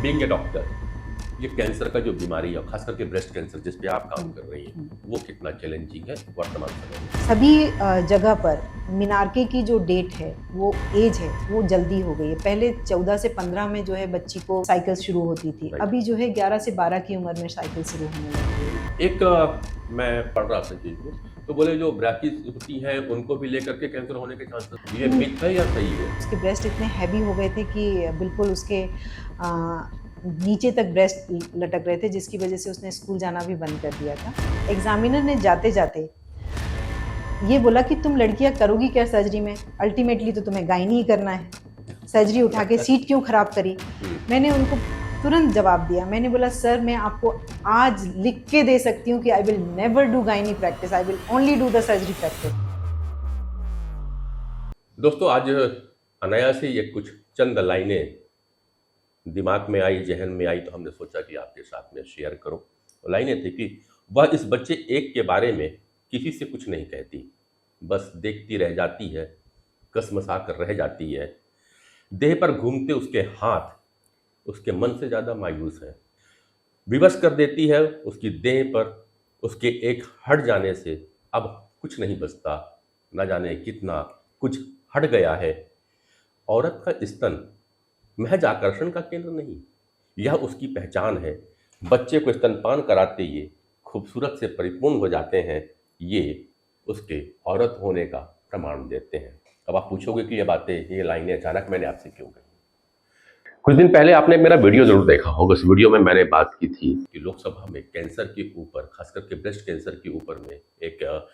Being a doctor, ये cancer का जो बीमारी है, खास करके ब्रेस्ट कैंसर जिस पे आप काम कर रही हैं, वो कितना चैलेंजिंग है वर्तमान समय में? सभी जगह पर मिनार्के की जो डेट है, वो एज है, वो जल्दी हो गई है। पहले 14 से 15 में जो है बच्ची को साइकिल शुरू होती थी। राइट। अभी जो है 11 से 12 की उम्र में साइकिल शुरू होने लगी है। एक मैं पढ़ रहा था चीज को, तो बोले जो ब्राकी होती हैं उनको भी लेकर के कैंसर होने के चांसेस, ये मिथ है या सही है? उसके ब्रेस्ट इतने हैवी हो गए थे कि बिल्कुल उसके नीचे तक ब्रेस्ट लटक रहे थे, जिसकी वजह से उसने स्कूल जाना भी बंद कर दिया था। एग्जामिनर ने जाते जाते ये बोला कि तुम लड़कियां करोगी क्या सर्जरी में, अल्टीमेटली तो तुम्हें गायनी ही करना है, सर्जरी उठा के सीट क्यों खराब करी। मैंने उनको तुरंत जवाब दिया, मैंने बोला सर मैं आपको आज लिख के दे सकती हूँ कि I will never do gynae practice, I will only do the surgery practice. दोस्तों, आज अनायास ही ये कुछ चंद लाइनें दिमाग में आई, जहन में आई, तो हमने सोचा कि आपके साथ में शेयर करो। वो लाइनें थी कि वह इस बच्चे एक के बारे में किसी से कुछ नहीं कहती, बस देखती रह जाती है, कसमसा कर रह जाती है। देह पर घूमते उसके हाथ उसके मन से ज़्यादा मायूस है। विवश कर देती है उसकी देह पर उसके एक हट जाने से अब कुछ नहीं बचता, न जाने कितना कुछ हट गया है। औरत का स्तन महज आकर्षण का केंद्र नहीं, यह उसकी पहचान है। बच्चे को स्तनपान कराते ये खूबसूरत से परिपूर्ण हो जाते हैं, ये उसके औरत होने का प्रमाण देते हैं। अब आप पूछोगे कि ये बातें, ये लाइनें अचानक मैंने आपसे क्यों कही। कुछ दिन पहले आपने मेरा वीडियो जरूर देखा होगा। उस वीडियो में मैंने बात की थी कि लोकसभा में कैंसर के ऊपर, खास करके ब्रेस्ट कैंसर के ऊपर में एक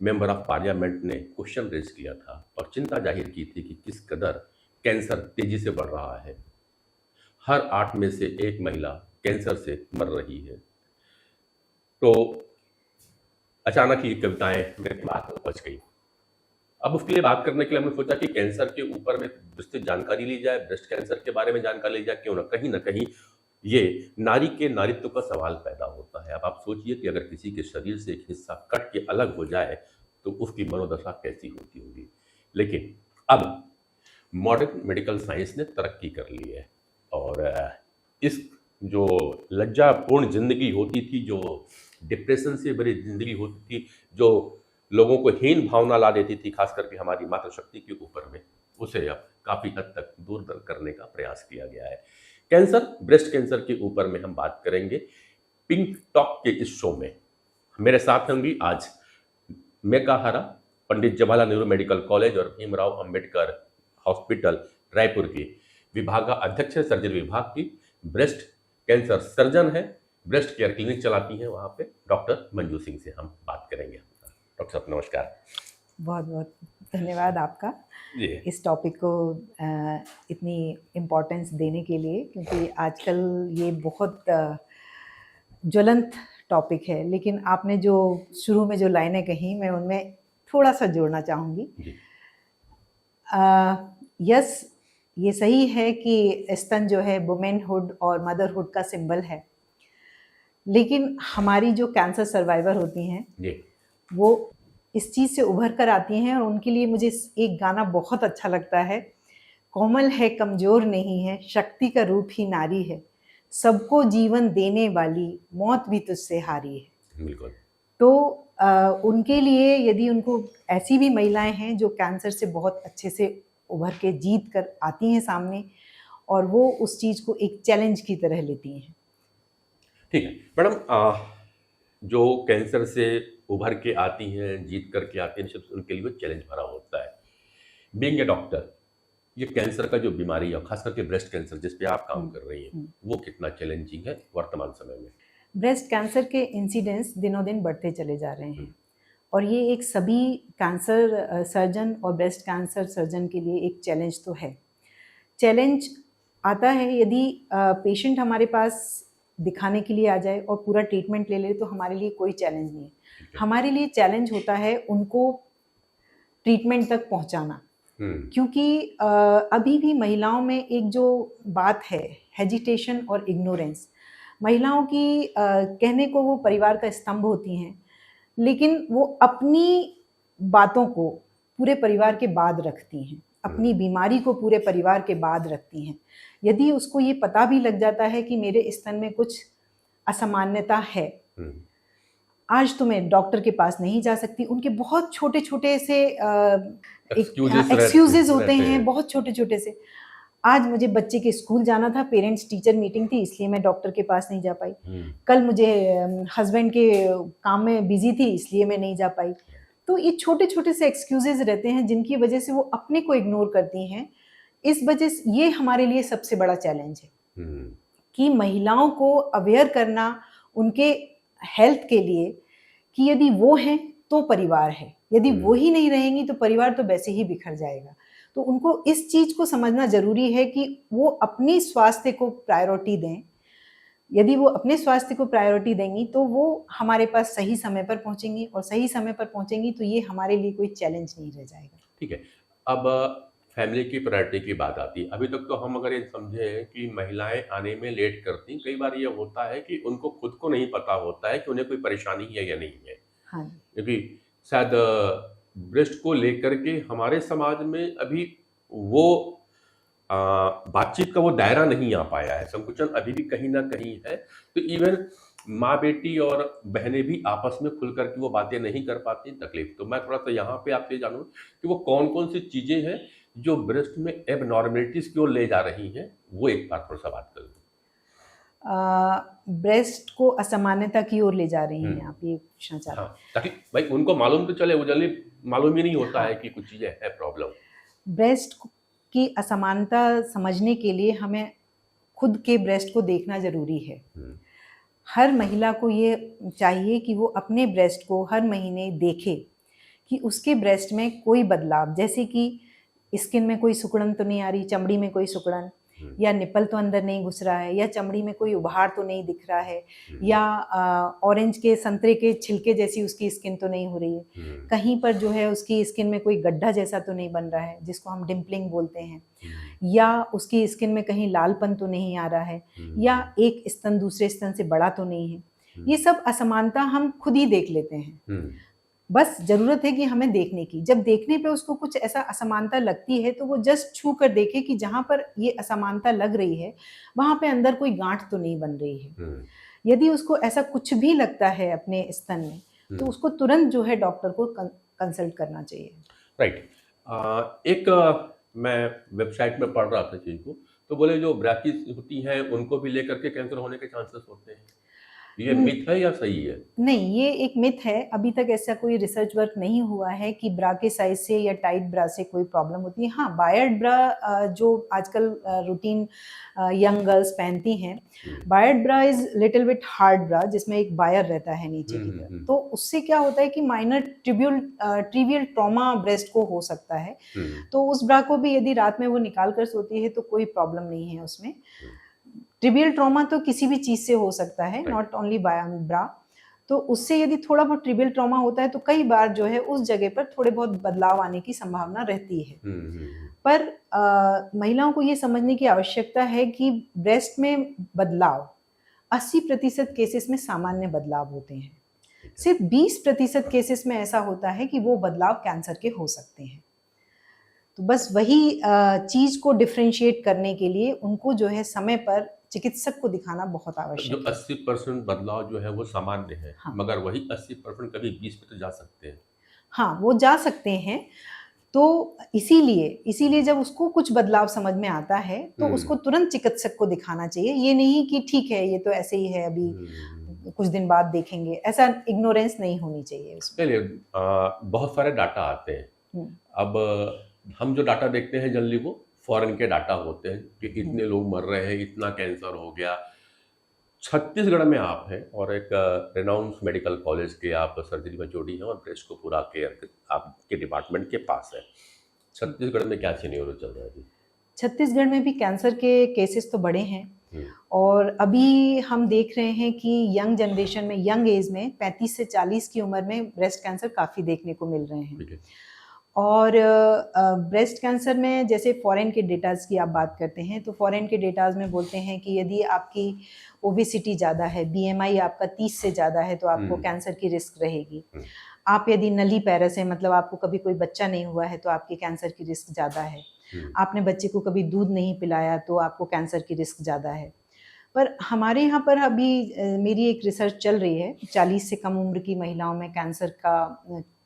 मेंबर ऑफ पार्लियामेंट ने क्वेश्चन रेज किया था और चिंता जाहिर की थी कि किस कदर कैंसर तेजी से बढ़ रहा है। हर 8 में से 1 महिला कैंसर से मर रही है। तो अचानक ही कविताएं मेरे दिमाग में उपज गई। अब उसके लिए बात करने के लिए हमने सोचा कि कैंसर के ऊपर में विस्तृत जानकारी ली जाए, ब्रेस्ट कैंसर के बारे में जानकारी ली जाए। क्यों ना कहीं ये नारी के नारित्व का सवाल पैदा होता है। अब आप सोचिए कि अगर किसी के शरीर से एक हिस्सा कट के अलग हो जाए तो उसकी मनोदशा कैसी होती होगी। लेकिन अब मॉडर्न मेडिकल साइंस ने तरक्की कर ली है और इस जो लज्जापूर्ण जिंदगी होती थी, जो डिप्रेशन से भरी जिंदगी होती थी, जो लोगों को हीन भावना ला देती थी, खास करके हमारी मातृशक्ति के ऊपर में, उसे अब काफ़ी हद तक दूर करने का प्रयास किया गया है। कैंसर, ब्रेस्ट कैंसर के ऊपर में हम बात करेंगे पिंक टॉक के इस शो में। मेरे साथ होंगी आज मेकाहारा, पंडित जवाहरलाल नेहरू मेडिकल कॉलेज और भीमराव अंबेडकर हॉस्पिटल रायपुर की विभागा अध्यक्ष है, सर्जरी विभाग की, ब्रेस्ट कैंसर सर्जन है, ब्रेस्ट केयर क्लिनिक चलाती हैं वहाँ पे, डॉक्टर मंजू सिंह से हम बात करेंगे। डॉक्टर साहब नमस्कार। बहुत बहुत धन्यवाद आपका जी। इस टॉपिक को इतनी इम्पोर्टेंस देने के लिए, क्योंकि आजकल ये बहुत ज्वलंत टॉपिक है। लेकिन आपने जो शुरू में जो लाइनें कही, मैं उनमें थोड़ा सा जोड़ना चाहूँगी। यस, ये सही है कि स्तन जो है वुमेनहुड और मदरहुड का सिंबल है, लेकिन हमारी जो कैंसर सर्वाइवर होती हैं वो इस चीज़ से उभर कर आती हैं। और उनके लिए मुझे एक गाना बहुत अच्छा लगता है, कोमल है कमज़ोर नहीं है, शक्ति का रूप ही नारी है, सबको जीवन देने वाली मौत भी तुझसे हारी है। बिल्कुल। तो उनके लिए, यदि उनको ऐसी भी महिलाएं हैं जो कैंसर से बहुत अच्छे से उभर के जीत कर आती हैं सामने, और वो उस चीज़ को एक चैलेंज की तरह लेती हैं। ठीक है मैडम, जो कैंसर से उभर के आती हैं, जीत करके आती हैं, उनके लिए वो चैलेंज भरा होता है। बीइंग ए डॉक्टर, ये कैंसर का जो बीमारी है, खास करके ब्रेस्ट कैंसर जिस पे आप काम कर रही हैं, वो कितना चैलेंजिंग है वर्तमान समय में? ब्रेस्ट कैंसर के इंसिडेंस दिनों दिन बढ़ते चले जा रहे हैं, और ये एक सभी कैंसर सर्जन और ब्रेस्ट कैंसर सर्जन के लिए एक चैलेंज तो है। चैलेंज आता है यदि पेशेंट हमारे पास दिखाने के लिए आ जाए और पूरा ट्रीटमेंट ले ले, तो हमारे लिए कोई चैलेंज नहीं है। हमारे लिए चैलेंज होता है उनको ट्रीटमेंट तक पहुंचाना, क्योंकि अभी भी महिलाओं में एक जो बात है, हेजिटेशन और इग्नोरेंस। महिलाओं की कहने को वो परिवार का स्तंभ होती हैं, लेकिन वो अपनी बातों को पूरे परिवार के बाद रखती हैं। अपनी बीमारी को पूरे परिवार के बाद रखती हैं। यदि उसको ये पता भी लग जाता है कि मेरे स्तन में कुछ असामान्यता है, आज तो मैं डॉक्टर के पास नहीं जा सकती, उनके बहुत छोटे छोटे से एक्सक्यूजेस होते हैं, बहुत छोटे छोटे से। आज मुझे बच्चे के स्कूल जाना था, पेरेंट्स टीचर मीटिंग थी, इसलिए मैं डॉक्टर के पास नहीं जा पाई। कल मुझे हस्बैंड के काम में बिजी थी, इसलिए मैं नहीं जा पाई। तो ये छोटे छोटे से एक्सक्यूजेस रहते हैं जिनकी वजह से वो अपने को इग्नोर करती हैं। इस वजह से ये हमारे लिए सबसे बड़ा चैलेंज है कि महिलाओं को अवेयर करना उनके हेल्थ के लिए, कि यदि वो हैं तो परिवार है, यदि वो ही नहीं रहेंगी तो परिवार तो वैसे ही बिखर जाएगा। तो उनको इस चीज को समझना जरूरी है कि वो अपनी स्वास्थ्य को प्रायोरिटी दें। यदि वो अपने स्वास्थ्य को प्रायोरिटी देंगी तो वो हमारे पास सही समय पर पहुंचेंगी, और सही समय पर पहुंचेंगी तो ये हमारे लिए कोई चैलेंज नहीं रह जाएगा। ठीक है। अब फैमिली की प्रायोरिटी की बात आती है। अभी तक तो हम अगर ये समझे कि महिलाएं आने में लेट करती, कई बार ये होता है कि उनको खुद को नहीं पता होता है कि उन्हें कोई परेशानी है या नहीं है। हाँ, क्योंकि शायद ब्रेस्ट को लेकर के हमारे समाज में अभी वो बातचीत का वो दायरा नहीं आ पाया है, संकुचन अभी भी कहीं ना कहीं है। तो इवन माँ बेटी और बहनें भी आपस में खुल करके वो बातें नहीं कर पाती, तकलीफ। तो मैं थोड़ा सा यहाँ पे आपसे जानूँ कि वो कौन कौन सी चीज़ें हैं जो ब्रेस्ट में एबनॉर्मेलिटीज की ओर ले जा रही हैं, वो एक बार थोड़ा सा बात कर लो। ब्रेस्ट को असामान्यता की ओर ले जा रही हैं, आप ये पूछना चाहते हैं? हाँ, ताकि भाई उनको मालूम तो चले, वो जल्दी मालूम ही नहीं होता है कि कुछ चीज़ें है प्रॉब्लम। ब्रेस्ट की असमानता समझने के लिए हमें खुद के ब्रेस्ट को देखना जरूरी है। हर महिला को ये चाहिए कि वो अपने ब्रेस्ट को हर महीने देखे कि उसके ब्रेस्ट में कोई बदलाव, जैसे कि स्किन में कोई सिकुड़न तो नहीं आ रही, चमड़ी में कोई सिकुड़न, या निपल तो अंदर नहीं घुस रहा है, या चमड़ी में कोई उभार तो नहीं दिख रहा है, या ऑरेंज के संतरे के छिलके जैसी उसकी स्किन तो नहीं हो रही है, कहीं पर जो है उसकी स्किन में कोई गड्ढा जैसा तो नहीं बन रहा है जिसको हम डिम्पलिंग बोलते हैं, या उसकी स्किन में कहीं लालपन तो नहीं आ रहा है, या एक स्तन दूसरे स्तन से बड़ा तो नहीं है। ये सब असमानता हम खुद ही देख लेते हैं, बस जरूरत है कि हमें देखने की। जब देखने पे उसको कुछ ऐसा असमानता लगती है तो वो जस्ट छू कर देखे कि जहाँ पर ये असमानता लग रही है वहाँ पे अंदर कोई गांठ तो नहीं बन रही है। यदि उसको ऐसा कुछ भी लगता है अपने स्तन में तो उसको तुरंत जो है डॉक्टर को कंसल्ट करना चाहिए। राइट। एक मैं वेबसाइट में पढ़ रहा था चीज को, तो बोले जो ब्राकिस होती हैं उनको भी लेकर के कैंसर होने के चांसेस होते हैं, ये मिथ है या सही है? नहीं, ये एक मिथ है। अभी तक ऐसा कोई रिसर्च वर्क नहीं हुआ है कि ब्रा के साइज से या टाइट ब्रा से कोई प्रॉब्लम होती है। हाँ, बायर्ड ब्रा जो आजकल रूटीन यंग गर्ल्स पहनती हैं, wired bra is little bit hard bra जिसमें एक बायर रहता है नीचे की तरफ। तो उससे क्या होता है कि माइनर ट्रिवियल ट्रॉमा ब्रेस्ट को हो सकता है। तो उस ब्रा को भी यदि रात में वो निकाल कर सोती है तो कोई प्रॉब्लम नहीं है उसमें। ट्रिवियल ट्रॉमा तो किसी भी चीज से हो सकता है, नॉट ओनली ब्रा। तो उससे यदि थोड़ा बहुत ट्रिवियल ट्रॉमा होता है तो कई बार जो है उस जगह पर थोड़े बहुत बदलाव आने की संभावना रहती है। पर महिलाओं को ये समझने की आवश्यकता है कि ब्रेस्ट में बदलाव 80% केसेस में सामान्य बदलाव होते हैं, सिर्फ 20% केसेस में ऐसा होता है कि वो बदलाव कैंसर के हो सकते हैं। तो बस वही चीज को डिफरेंशिएट करने के लिए उनको जो है समय पर चिकित्सक को दिखाना बहुत आवश्यक है। जो 80% बदलाव जो है वो सामान्य है। हाँ। मगर वही 80% कभी 20 पे तो जा सकते हैं। हाँ, वो जा सकते हैं। तो इसीलिए जब उसको कुछ बदलाव समझ में आता है तो उसको तुरंत चिकित्सक को दिखाना चाहिए। ये नहीं कि ठीक है ये तो ऐसे ही है, अभी कुछ दिन बाद देखेंगे, ऐसा इग्नोरेंस नहीं होनी चाहिए उसमें। चलिए, बहुत सारे डाटा आते हैं। अब हम जो डाटा देखते हैं जनरली वो फॉरेन के डाटा होते हैं कि इतने लोग मर रहे हैं, इतना कैंसर हो गया। छत्तीसगढ़ में आप हैं और एक रेनाउंस मेडिकल कॉलेज के आप सर्जरी में जोड़ी हैं और ब्रेस्ट को पूरा केयर आपके डिपार्टमेंट के पास है। छत्तीसगढ़ में क्या सिनेरियो चल रहा है जी? छत्तीसगढ़ में भी कैंसर के केसेस तो बढ़े हैं और अभी हम देख रहे हैं कि यंग जनरेशन में, यंग एज में 35 से 40 की उम्र में ब्रेस्ट कैंसर काफ़ी देखने को मिल रहे हैं। और ब्रेस्ट कैंसर में जैसे फॉरेन के डेटाज की आप बात करते हैं तो फॉरेन के डेटाज में बोलते हैं कि यदि आपकी ओबेसिटी ज़्यादा है, बीएमआई आपका 30 से ज़्यादा है तो आपको कैंसर की रिस्क रहेगी। आप यदि नली पैरस है, मतलब आपको कभी कोई बच्चा नहीं हुआ है तो आपके कैंसर की रिस्क ज़्यादा है। आपने बच्चे को कभी दूध नहीं पिलाया तो आपको कैंसर की रिस्क ज़्यादा है। पर हमारे यहाँ पर अभी मेरी एक रिसर्च चल रही है 40 से कम उम्र की महिलाओं में कैंसर का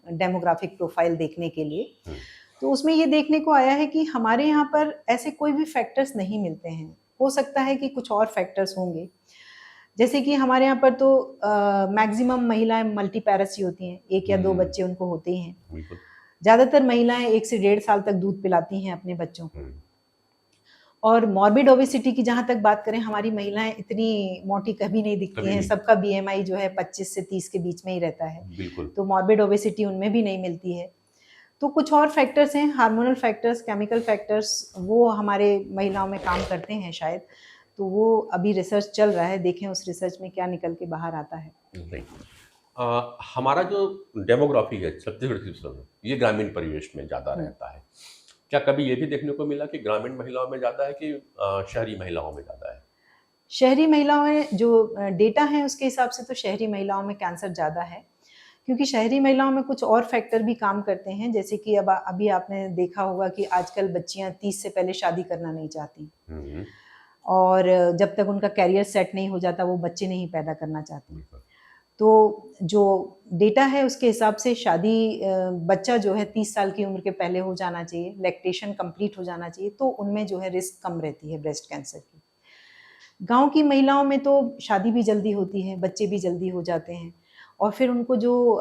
डेमोग्राफिक प्रोफाइल देखने के लिए। तो उसमें ये देखने को आया है कि हमारे यहाँ पर ऐसे कोई भी फैक्टर्स नहीं मिलते हैं। हो सकता है कि कुछ और फैक्टर्स होंगे, जैसे कि हमारे यहाँ पर तो मैक्सिमम महिलाएं मल्टीपैरेसी होती हैं, 1 या 2 बच्चे उनको होते ही हैं। ज़्यादातर महिलाएं 1 से 1.5 साल तक दूध पिलाती हैं अपने बच्चों को। और मॉर्बिड ओबेसिटी की जहाँ तक बात करें, हमारी महिलाएं इतनी मोटी कभी नहीं दिखती हैं। सबका BMI जो है 25 से 30 के बीच में ही रहता है, तो मॉर्बिड ओबेसिटी उनमें भी नहीं मिलती है। तो कुछ और फैक्टर्स हैं, हार्मोनल फैक्टर्स, केमिकल फैक्टर्स, वो हमारे महिलाओं में काम करते हैं शायद। तो वो अभी रिसर्च चल रहा है, देखें उस रिसर्च में क्या निकल के बाहर आता है। हमारा जो डेमोग्राफी है छत्तीसगढ़ की, ये ग्रामीण परिवेश में ज़्यादा रहता है। क्या कभी ये भी देखने को मिला कि ग्रामीण महिलाओं में ज़्यादा है कि शहरी महिलाओं में ज़्यादा है? शहरी महिलाओं में जो डेटा है उसके हिसाब से तो शहरी महिलाओं में कैंसर ज़्यादा है, क्योंकि शहरी महिलाओं में कुछ और फैक्टर भी काम करते हैं। जैसे कि अभी आपने देखा होगा कि आजकल बच्चियां 30 से पहले शादी करना नहीं चाहती, और जब तक उनका कैरियर सेट नहीं हो जाता वो बच्चे नहीं पैदा करना चाहती। तो जो डेटा है उसके हिसाब से बच्चा जो है 30 साल की उम्र के पहले हो जाना चाहिए, लैक्टेशन कंप्लीट हो जाना चाहिए, तो उनमें जो है रिस्क कम रहती है ब्रेस्ट कैंसर की। गांव की महिलाओं में तो शादी भी जल्दी होती है, बच्चे भी जल्दी हो जाते हैं, और फिर उनको जो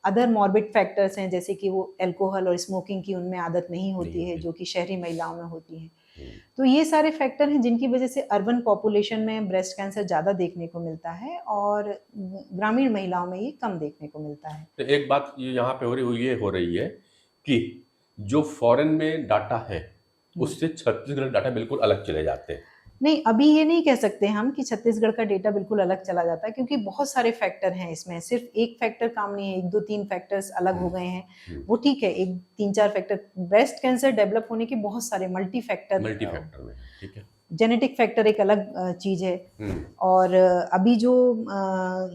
अदर मॉर्बिड फैक्टर्स हैं, जैसे कि वो अल्कोहल और स्मोकिंग की उनमें आदत नहीं होती है, जो कि शहरी महिलाओं में होती है। तो ये सारे फैक्टर हैं जिनकी वजह से अर्बन पॉपुलेशन में ब्रेस्ट कैंसर ज़्यादा देखने को मिलता है और ग्रामीण महिलाओं में ये कम देखने को मिलता है। तो एक बात ये यहाँ पे हो रही है कि जो फॉरेन में डाटा है उससे छत्तीसगढ़ डाटा बिल्कुल अलग चले जाते हैं। नहीं, अभी ये नहीं कह सकते हम कि छत्तीसगढ़ का डेटा बिल्कुल अलग चला जाता है, क्योंकि बहुत सारे फैक्टर हैं इसमें, सिर्फ एक फैक्टर काम नहीं है, 1 2 3 फैक्टर्स अलग हो गए हैं, वो ठीक है, 1 3 4 फैक्टर। ब्रेस्ट कैंसर डेवलप होने के बहुत सारे मल्टी फैक्टर में, ठीक है। जेनेटिक फैक्टर एक अलग चीज़ है, और अभी जो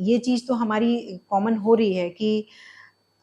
ये चीज़ तो हमारी कॉमन हो रही है कि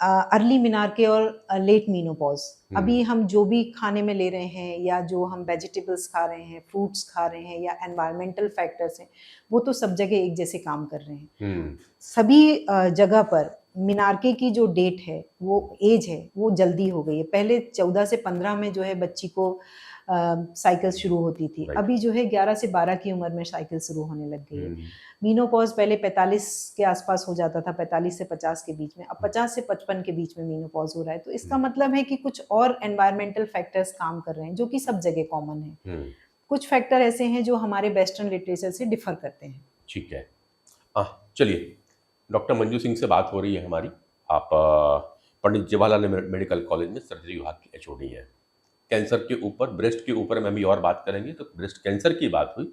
अर्ली मिनार्के और लेट मीनोपॉज। अभी हम जो भी खाने में ले रहे हैं, या जो हम वेजिटेबल्स खा रहे हैं, फ्रूट्स खा रहे हैं, या एनवायरमेंटल फैक्टर्स हैं, वो तो सब जगह एक जैसे काम कर रहे हैं। सभी जगह पर मिनार्के की जो डेट है, वो एज है, वो जल्दी हो गई है। पहले 14 से 15 में जो है बच्ची को साइकिल शुरू होती थी, अभी जो है 11 से 12 की उम्र में साइकिल शुरू होने लग गई है। मीनोपॉज पहले 45 के आसपास हो जाता था, 45 से 50 के बीच में, अब 50 से 55 के बीच में मीनोपॉज हो रहा है। तो इसका मतलब है कि कुछ और एनवायरमेंटल फैक्टर्स काम कर रहे हैं, जो कि सब जगह कॉमन है। कुछ फैक्टर ऐसे हैं जो हमारे वेस्टर्न लिटरेचर से डिफर करते हैं। ठीक है, चलिए, डॉक्टर मंजू सिंह से बात हो रही है हमारी। आप पंडित जवाहरलाल मेडिकल कॉलेज में सर्जरी विभाग की HOD है। कैंसर के ऊपर, ब्रेस्ट के ऊपर में भी और बात करेंगे। तो ब्रेस्ट कैंसर की बात हुई,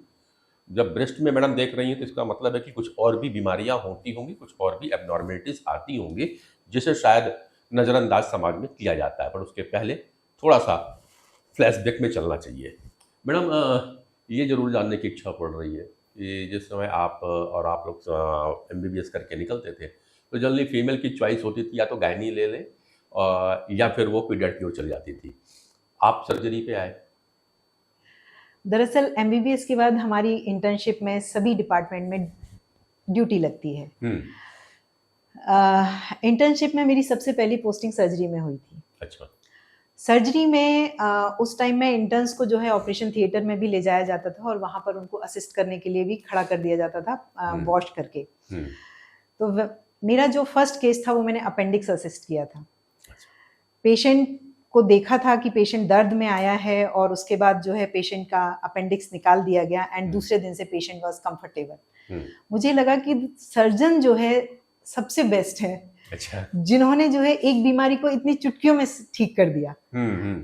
जब ब्रेस्ट में मैडम देख रही हैं तो इसका मतलब है कि कुछ और भी बीमारियां होती होंगी, कुछ और भी एबनॉर्मेलिटीज आती होंगी, जिसे शायद नज़रअंदाज समाज में किया जाता है। पर उसके पहले थोड़ा सा फ्लैशबैक में चलना चाहिए। मैडम, ये जरूर जानने की इच्छा पड़ रही है कि जिस समय आप लोग MBBS करके निकलते थे, तो जनरली फीमेल की चॉइस होती थी, या तो गायनी ले लें या फिर वो पीडियाट्रिक की ओर चली जाती थी। आप सर्जरी पे आए। दरअसल MBBS के बाद हमारी इंटर्नशिप में सभी डिपार्टमेंट में ड्यूटी लगती है। इंटर्नशिप में मेरी सबसे पहली पोस्टिंग सर्जरी में हुई थी। अच्छा। सर्जरी में उस टाइम में इंटर्न्स को जो है ऑपरेशन थिएटर में भी ले जाया जाता था, और वहाँ पर उनको असिस्ट करने के लिए भी खड़ा कर दिया जाता था वॉश करके। तो मेरा जो फर्स्ट केस था वो मैंने अपेंडिक्स असिस्ट किया था। पेशेंट को देखा था कि पेशेंट दर्द में आया है, और उसके बाद जो है पेशेंट का अपेंडिक्स निकाल दिया गया, एंड दूसरे दिन से पेशेंट वाज कंफर्टेबल। मुझे लगा कि सर्जन जो है सबसे बेस्ट है। अच्छा। जिन्होंने जो है एक बीमारी को इतनी चुटकियों में ठीक कर दिया।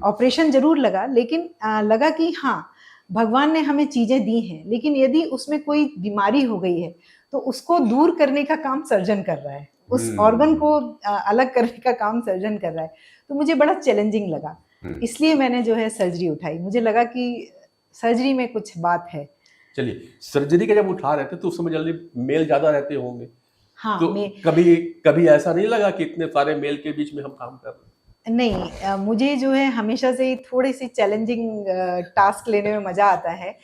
ऑपरेशन जरूर लगा, लेकिन लगा कि हाँ, भगवान ने हमें चीजें दी हैं, लेकिन यदि उसमें कोई बीमारी हो गई है तो उसको दूर करने का काम सर्जन कर रहा है, उस ऑर्गन को अलग करने का काम सर्जन कर रहा है। तो मुझे बड़ा चैलेंजिंग लगा, इसलिए मैंने जो है सर्जरी उठाई। मुझे लगा कि सर्जरी में कुछ बात है। चलिए, सर्जरी का जब उठा रहे थे तो उस समय जल्दी मेल ज्यादा रहते होंगे। हाँ, तो कभी ऐसा नहीं लगा कि इतने सारे मेल के बीच में हम काम कर रहे हैं? नहीं, मुझे जो है हमेशा से थोड़े से चैलेंजिंग टास्क लेने में मज़ा आता है।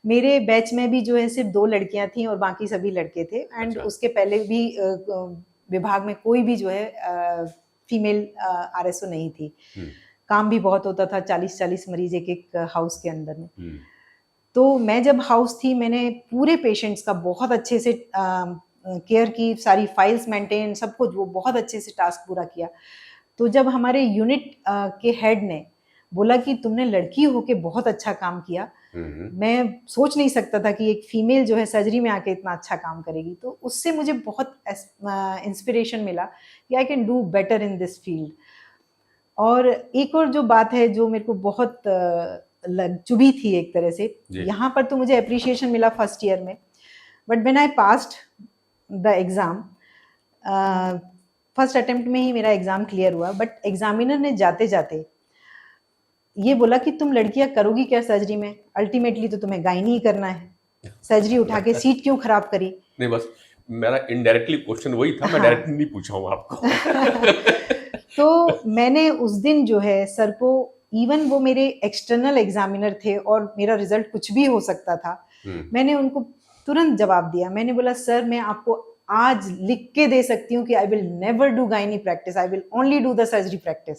मेरे बैच में भी जो है सिर्फ 2 लड़कियाँ थीं और बाकी सभी लड़के थे, एंड अच्छा। उसके पहले भी विभाग में कोई भी जो है फीमेल आरएसओ नहीं थी। हम्म। काम भी बहुत होता था, 40-40 मरीज़ एक-एक हाउस के अंदर में। हम्म। तो मैं जब हाउस थी, मैंने पूरे पेशेंट्स का बहुत अच्छे से केयर की, सारी फाइल्स मेंटेन, सब कुछ वो बहुत अच्छे से टास्क पूरा किया। तो जब हमारे यूनिट के हेड ने बोला कि तुमने लड़की होके बहुत अच्छा काम किया, मैं सोच नहीं सकता था कि एक फीमेल जो है सर्जरी में आके इतना अच्छा काम करेगी। तो उससे मुझे बहुत इंस्पिरेशन मिला कि I can do better in this field. और एक और जो बात है जो मेरे को बहुत चुभी थी एक तरह से, जी। यहाँ पर तो मुझे अप्रिशिएशन मिला फर्स्ट ईयर में, but when I passed the exam, first attempt में ही मेरा एग्ज़ाम क्लियर हुआ, बट एग्जामिनर ने जाते जाते ये बोला कि तुम लड़कियां करोगी क्या सर्जरी में, अल्टीमेटली तो तुम्हें गायनी ही करना है, सर्जरी उठा के सीट क्यों खराब करी। नहीं, बस मेरा इनडायरेक्टली क्वेश्चन वही था, मैं हाँ। डायरेक्टली नहीं पूछा हूँ आपको। तो मैंने उस दिन जो है सर को, इवन वो मेरे एक्सटर्नल एग्जामिनर थे और मेरा रिजल्ट कुछ भी हो सकता था, मैंने उनको तुरंत जवाब दिया। मैंने बोला सर, मैं आपको आज लिख के दे सकती हूँ कि I will never do gynae practice, I will only do the surgery practice.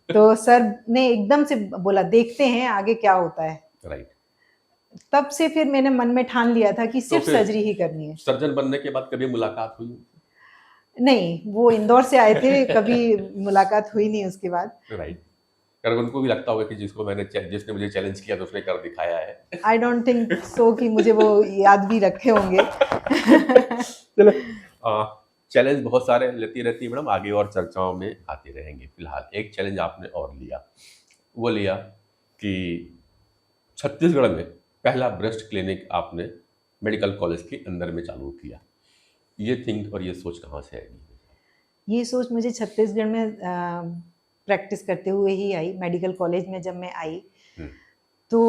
तो सर ने एकदम से बोला देखते हैं आगे क्या होता है। राइट। तब से फिर मैंने मन में ठान लिया था कि तो सिर्फ फिर सर्जरी ही करनी है। सर्जन बनने के बाद कभी मुलाकात हुई? नहीं, वो इंदौर से आए थे, कभी मुलाकात हुई नहीं उसके बाद। राइट। कारण उनको भी लगता होगा कि जिसने मुझे चैलेंज किया तो उसने कर दिखाया है। आई डोंट थिंक सो कि मुझे वो याद भी रखे होंगे। चलो, चैलेंज बहुत सारे लेती रहती है मैडम, आगे और चर्चाओं में आते रहेंगे। फिलहाल एक चैलेंज आपने और लिया, वो लिया कि छत्तीसगढ़ में पहला ब्रेस्ट क्लिनिक आपने मेडिकल कॉलेज के अंदर में चालू किया। ये थिंक और ये सोच कहाँ से आई? ये सोच मुझे छत्तीसगढ़ में प्रैक्टिस करते हुए ही आई। मेडिकल कॉलेज में जब मैं आई तो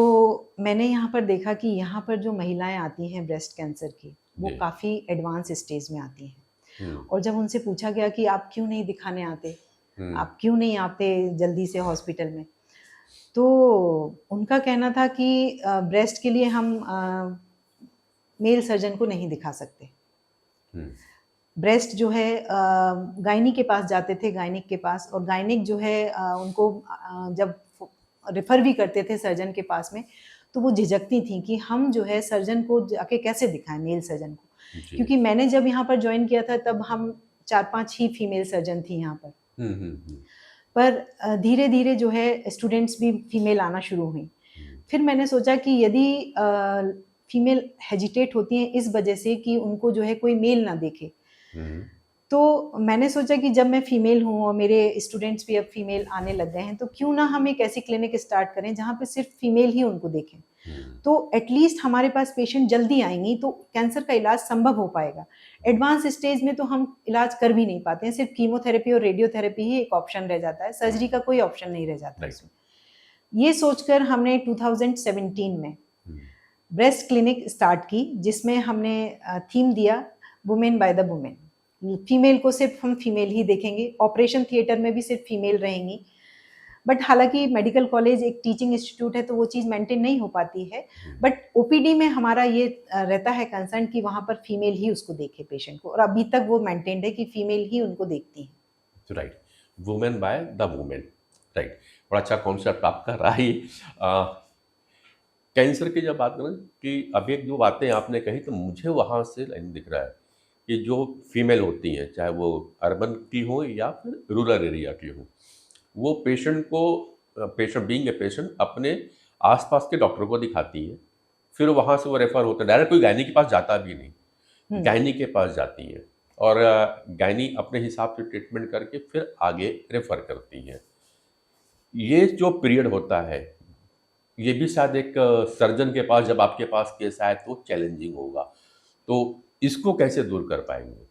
मैंने यहाँ पर देखा कि यहाँ पर जो महिलाएं आती हैं ब्रेस्ट कैंसर की, वो काफ़ी एडवांस स्टेज में आती हैं। और जब उनसे पूछा गया कि आप क्यों नहीं दिखाने आते, आप क्यों नहीं आते जल्दी से हॉस्पिटल में, तो उनका कहना था कि ब्रेस्ट के लिए हम मेल सर्जन को नहीं दिखा सकते। ब्रेस्ट जो है गायनी के पास जाते थे, गायनिक के पास, और गायनिक जो है उनको जब रेफर भी करते थे सर्जन के पास में, तो वो झिझकती थी कि हम जो है सर्जन को जाके कैसे दिखाएं, मेल सर्जन को। क्योंकि मैंने जब यहाँ पर ज्वाइन किया था तब हम 4-5 ही फीमेल सर्जन थी यहाँ पर। पर धीरे धीरे जो है स्टूडेंट्स भी फीमेल आना शुरू हुई। फिर मैंने सोचा कि यदि फीमेल हेजिटेट होती हैं इस वजह से कि उनको जो है कोई मेल ना देखे, तो मैंने सोचा कि जब मैं फीमेल हूँ और मेरे स्टूडेंट्स भी अब फीमेल आने लग गए हैं, तो क्यों ना हम एक ऐसी क्लिनिक स्टार्ट करें जहाँ पे सिर्फ फीमेल ही उनको देखें। तो एटलीस्ट हमारे पास पेशेंट जल्दी आएंगी तो कैंसर का इलाज संभव हो पाएगा। एडवांस स्टेज में तो हम इलाज कर भी नहीं पाते हैं, सिर्फ कीमोथेरेपी और रेडियोथेरेपी ही एक ऑप्शन रह जाता है, सर्जरी का कोई ऑप्शन नहीं रह जाता इसमें। ये सोचकर हमने 2017 में ब्रेस्ट क्लिनिक स्टार्ट की, जिसमें हमने थीम दिया women by the women. Female को सिर्फ हम फीमेल ही देखेंगे, ऑपरेशन थिएटर में भी सिर्फ फीमेल रहेंगी। बट हालांकि मेडिकल कॉलेज एक टीचिंग इंस्टीट्यूट है तो वो चीज़ मेंटेन नहीं हो पाती है, बट ओपीडी में हमारा ये रहता है कंसर्न कि वहाँ पर फीमेल ही उसको देखे पेशेंट को, और अभी तक वो मेंटेन्ड है कि फीमेल ही उनको देखती है। Right, women by the women. Right, बड़ा अच्छा कॉन्सेप्ट आपका रहा ही। कैंसर की जब बात करें कि अभी एक जो बातें आपने कही तो मुझे वहाँ से लाइन दिख रहा है कि जो फीमेल होती हैं, चाहे वो अर्बन की हो या फिर रूरल एरिया की हो, वो पेशेंट बीइंग ए पेशेंट अपने आसपास के डॉक्टर को दिखाती है, फिर वहाँ से वो रेफर होता है, डायरेक्ट कोई गायनी के पास जाता भी नहीं, गायनी के पास जाती है और गायनी अपने हिसाब से ट्रीटमेंट करके फिर आगे रेफर करती है। ये जो पीरियड होता है ये भी शायद एक सर्जन के पास जब आपके पास केस आए तो चैलेंजिंग होगा, तो इसको कैसे दूर कर पाएंगे?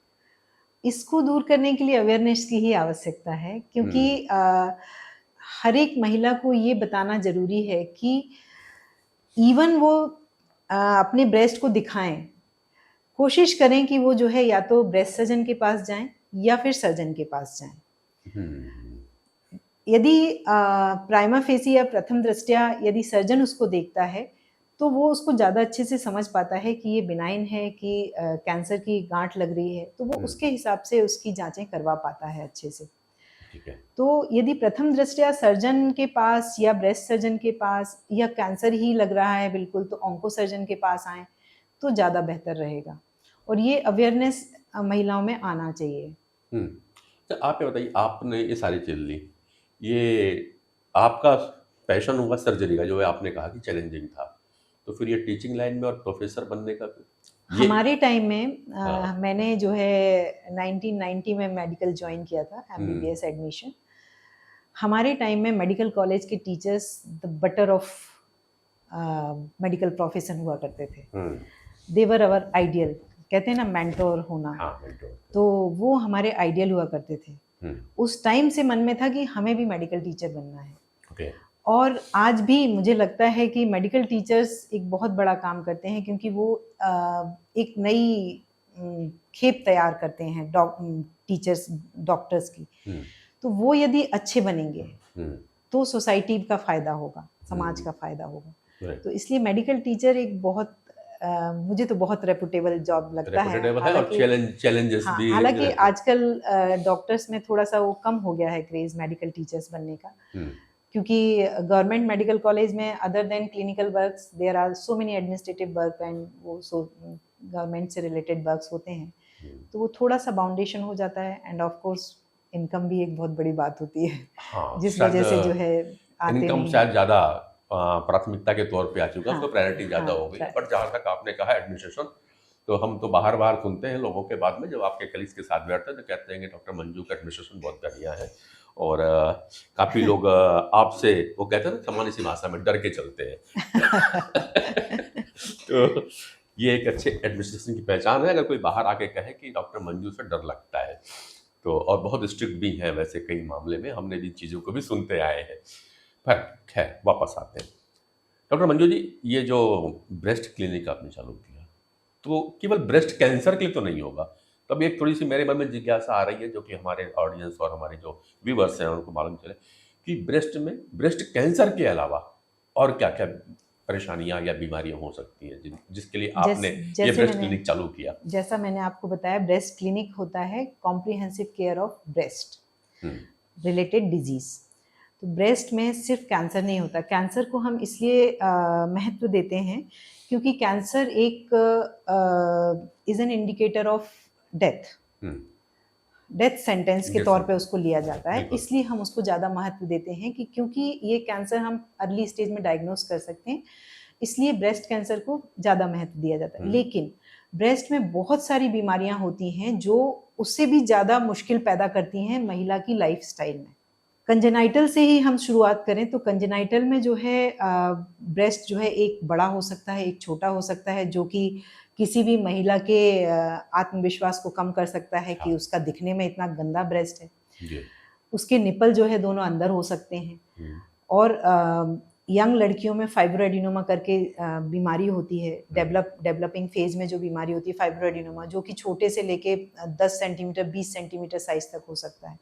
इसको दूर करने के लिए अवेयरनेस की ही आवश्यकता है, क्योंकि हर एक महिला को ये बताना जरूरी है कि इवन वो अपने ब्रेस्ट को दिखाएं, कोशिश करें कि वो जो है या तो ब्रेस्ट सर्जन के पास जाएं या फिर सर्जन के पास जाएं। यदि प्राइमा फेसी या प्रथम दृष्टया यदि सर्जन उसको देखता है तो वो उसको ज़्यादा अच्छे से समझ पाता है कि ये बिनाइन है कि कैंसर की गांठ लग रही है, तो वो उसके हिसाब से उसकी जांचें करवा पाता है अच्छे से। ठीक है। तो यदि प्रथम दृष्टया सर्जन के पास या ब्रेस्ट सर्जन के पास या कैंसर ही लग रहा है बिल्कुल, तो ऑन्को सर्जन के पास आए तो ज़्यादा बेहतर रहेगा, और ये अवेयरनेस महिलाओं में आना चाहिए। तो आप ये बताइए, आपने ये सारी चीज़ ली, ये आपका पैशन हुआ सर्जरी का, जो है आपने कहा कि चैलेंजिंग था, तो फिर ये टीचिंग लाइन में और प्रोफेसर बनने का ये हमारे टाइम में हाँ। मैंने जो है 1990 में मेडिकल ज्वाइन किया था, MBBS एडमिशन। हमारे टाइम में मेडिकल कॉलेज के teachers the butter of medical profession हुआ करते थे। देवर अवर आइडियल, कहते हैं ना मेंटोर होना, हाँ, mentor। तो वो हमारे आइडियल हुआ करते थे। उस टाइम से मन में था कि हमें भी मेडिकल टीचर बनना है। ओके। और आज भी मुझे लगता है कि मेडिकल टीचर्स एक बहुत बड़ा काम करते हैं, क्योंकि वो एक नई खेप तैयार करते हैं टीचर्स डॉक्टर्स की। तो वो यदि अच्छे बनेंगे तो सोसाइटी का फ़ायदा होगा, समाज का फ़ायदा होगा। तो इसलिए मेडिकल टीचर एक बहुत मुझे तो बहुत रेपुटेबल जॉब लगता है। और चैलेंजेस भी हालांकि आजकल डॉक्टर्स में थोड़ा सा वो कम हो गया है क्रेज मेडिकल टीचर्स बनने का, क्योंकि गवर्नमेंट मेडिकल कॉलेज में other than clinical works there are so many administrative work and वो सो गवर्नमेंट से रिलेटेड वर्क्स होते हैं, तो वो थोड़ा सा बाउंडेशन हो जाता है। एंड ऑफ कोर्स इनकम भी एक बहुत बड़ी बात होती है, जिस वजह से जो है आते इनकम नहीं। शायद ज़्यादा प्राथमिकता के तौर पे आ चुका है, उसको प्रायोरिटी ज़्यादा हो गई। बट जहाँ तक आपने कहा एडमिनिस्ट्रेशन, तो हम तो बाहर बाहर सुनते हैं लोगों के बाद में, जब आपके कलीग्स के साथ बैठते हैं तो कहते हैं कि डॉक्टर मंजू का एडमिनिस्ट्रेशन बहुत बढ़िया है, और काफ़ी लोग आपसे, वो कहते हैं ना सामान्य सी भाषा में, डर के चलते हैं। तो ये एक अच्छे एडमिनिस्ट्रेशन की पहचान है, अगर कोई बाहर आके कहे कि डॉक्टर मंजू से डर लगता है तो, और बहुत स्ट्रिक्ट भी हैं वैसे कई मामले में, हमने भी चीज़ों को भी सुनते आए हैं। पर खैर वापस आते हैं। डॉक्टर मंजू जी, ये जो ब्रेस्ट क्लिनिक आपने चालू किया, तो केवल ब्रेस्ट कैंसर के लिए तो नहीं होगा? तब एक थोड़ी सी मेरे मन में जिज्ञासा आ रही है, जो कि हमारे ऑडियंस और हमारे जो व्यूवर्स हैं उनको मालूम चले कि ब्रेस्ट में, ब्रेस्ट कैंसर के अलावा और क्या क्या परेशानियां या बीमारियां हो सकती हैं जिसके लिए आपने ये ब्रेस्ट क्लिनिक चालू किया? जैसा मैंने आपको बताया, ब्रेस्ट क्लिनिक होता है comprehensive care of breast related disease. तो ब्रेस्ट में सिर्फ कैंसर नहीं होता। कैंसर को हम इसलिए महत्व देते हैं क्योंकि कैंसर एक is an indicator of death, death sentence के तौर पे उसको लिया जाता है, इसलिए हम उसको ज़्यादा महत्व देते हैं कि क्योंकि ये कैंसर हम अर्ली स्टेज में डायग्नोस कर सकते हैं, इसलिए ब्रेस्ट कैंसर को ज़्यादा महत्व दिया जाता है। लेकिन ब्रेस्ट में बहुत सारी बीमारियां होती हैं जो उससे भी ज़्यादा मुश्किल पैदा करती हैं महिला की लाइफस्टाइल में। कंजेनाइटल से ही हम शुरुआत करें तो कंजेनाइटल में जो है ब्रेस्ट जो है एक बड़ा हो सकता है, एक छोटा हो सकता है, जो कि किसी भी महिला के आत्मविश्वास को कम कर सकता है कि उसका दिखने में इतना गंदा ब्रेस्ट है। उसके निपल जो है दोनों अंदर हो सकते हैं। और यंग लड़कियों में फाइब्रोएडिनोमा करके बीमारी होती है, डेवलपिंग फेज में जो बीमारी होती है फाइब्रोएडिनोमा, जो कि छोटे से लेके 10 सेंटीमीटर 20 सेंटीमीटर साइज तक हो सकता है।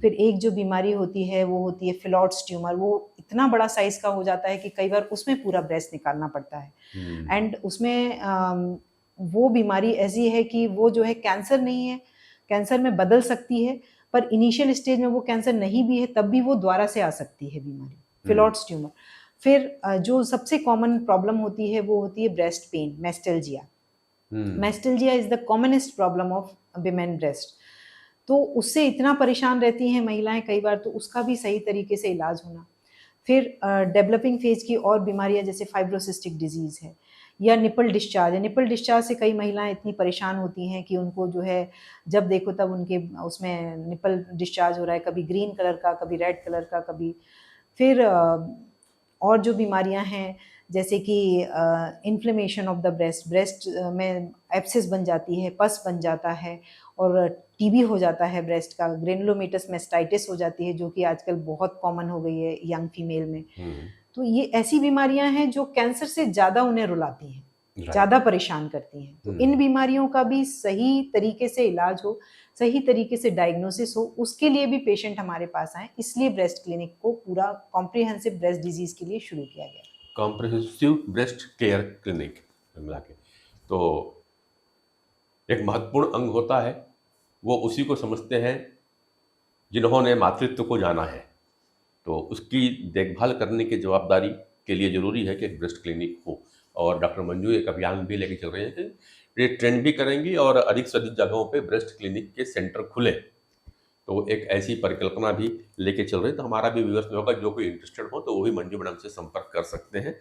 फिर एक जो बीमारी होती है वो होती है फिलॉट्स ट्यूमर, वो इतना बड़ा साइज का हो जाता है कि कई बार उसमें पूरा ब्रेस्ट निकालना पड़ता है। एंड उसमें वो बीमारी ऐसी है कि वो जो है कैंसर नहीं है, कैंसर में बदल सकती है, पर इनिशियल स्टेज में वो कैंसर नहीं भी है तब भी वो दोबारा से आ सकती है बीमारी, फिलॉट्स ट्यूमर। फिर जो सबसे कॉमन प्रॉब्लम होती है वो होती है breast pain, mastalgia. Mastalgia is the commonest problem of women breast. तो उससे इतना परेशान रहती हैं महिलाएं कई बार, तो उसका भी सही तरीके से इलाज होना। फिर डेवलपिंग फेज की और बीमारियां जैसे फाइब्रोसिस्टिक डिजीज है या निपल डिस्चार्ज है। निपल डिस्चार्ज से कई महिलाएं इतनी परेशान होती हैं कि उनको जो है जब देखो तब उनके उसमें निपल डिस्चार्ज हो रहा है, कभी ग्रीन कलर का, कभी रेड कलर का, कभी। फिर और जो बीमारियां हैं जैसे कि inflammation of the breast, breast में एब्सेस बन जाती है, पस बन जाता है, और टीबी हो जाता है ब्रेस्ट का, ग्रेनुलोमेटस मेस्टाइटिस हो जाती है जो कि आजकल बहुत कॉमन हो गई है यंग फीमेल में। तो ये ऐसी बीमारियां हैं जो कैंसर से ज़्यादा उन्हें रुलाती हैं। ज़्यादा परेशान करती हैं। तो इन बीमारियों का भी सही तरीके से इलाज हो, सही तरीके से डायग्नोसिस हो, उसके लिए भी पेशेंट हमारे पास आए, इसलिए ब्रेस्ट क्लिनिक को पूरा कॉम्प्रिहेंसिव ब्रेस्ट डिजीज के लिए शुरू किया गया। कॉम्प्रिहेंसिव ब्रेस्ट केयर क्लिनिक मिला के, तो एक महत्वपूर्ण अंग होता है, वो उसी को समझते हैं जिन्होंने मातृत्व को जाना है। तो उसकी देखभाल करने की जवाबदारी के लिए ज़रूरी है कि एक ब्रेस्ट क्लिनिक हो, और डॉक्टर मंजू एक अभियान भी लेके चल रहे हैं कि ये ट्रेंड भी करेंगी और अधिक से अधिक जगहों पे ब्रेस्ट क्लिनिक के सेंटर खुले। तो एक ऐसी परिकल्पना भी लेके चल रहे हैं। तो हमारा भी व्यूअर्स में होगा, जो कोई इंटरेस्टेड हो तो वो भी मंजू मैडम से संपर्क कर सकते हैं,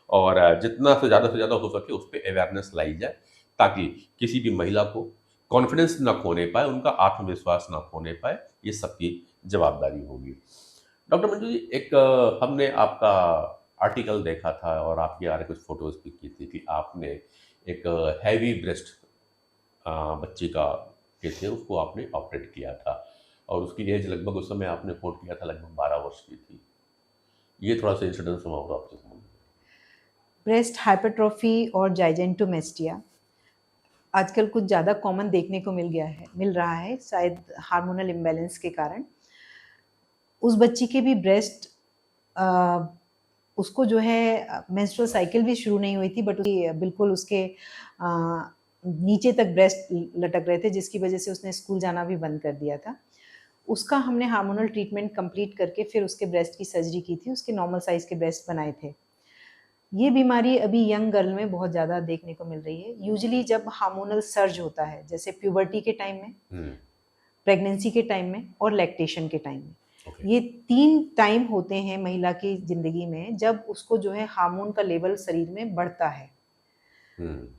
और जितना से ज़्यादा हो सके उस पर अवेयरनेस लाई जाए, ताकि किसी भी महिला को कॉन्फिडेंस ना खोने पाए, उनका आत्मविश्वास ना खोने पाए। ये सबकी जवाबदारी होगी। डॉक्टर मंजू जी, एक हमने आपका आर्टिकल देखा था और आपके आ रहे कुछ फोटोज भी की थी कि आपने एक हैवी ब्रेस्ट बच्ची का के थे, उसको आपने ऑपरेट किया था, और उसकी एज लगभग उस समय आपने कोट किया था लगभग 12 वर्ष की थी। ये थोड़ा सा इंसिडेंस हुआ होगा आपके सामने। ब्रेस्ट हाइपरट्रॉफी और जाइजेंटोमेस्टिया आजकल कुछ ज़्यादा कॉमन देखने को मिल रहा है, शायद हार्मोनल इम्बैलेंस के कारण। उस बच्ची के भी ब्रेस्ट उसको जो है मेंस्ट्रुअल साइकिल भी शुरू नहीं हुई थी, बट बिल्कुल उसके नीचे तक ब्रेस्ट लटक रहे थे, जिसकी वजह से उसने स्कूल जाना भी बंद कर दिया था। उसका हमने हार्मोनल ट्रीटमेंट कंप्लीट करके फिर उसके ब्रेस्ट की सर्जरी की थी, उसके नॉर्मल साइज़ के ब्रेस्ट बनाए थे। ये बीमारी अभी यंग गर्ल में बहुत ज़्यादा देखने को मिल रही है। यूजुअली जब हार्मोनल सर्ज होता है, जैसे प्यूबर्टी के टाइम में, प्रेगनेंसी के टाइम में और लैक्टेशन के टाइम में, ये 3 टाइम होते हैं महिला की ज़िंदगी में जब उसको जो है हार्मोन का लेवल शरीर में बढ़ता है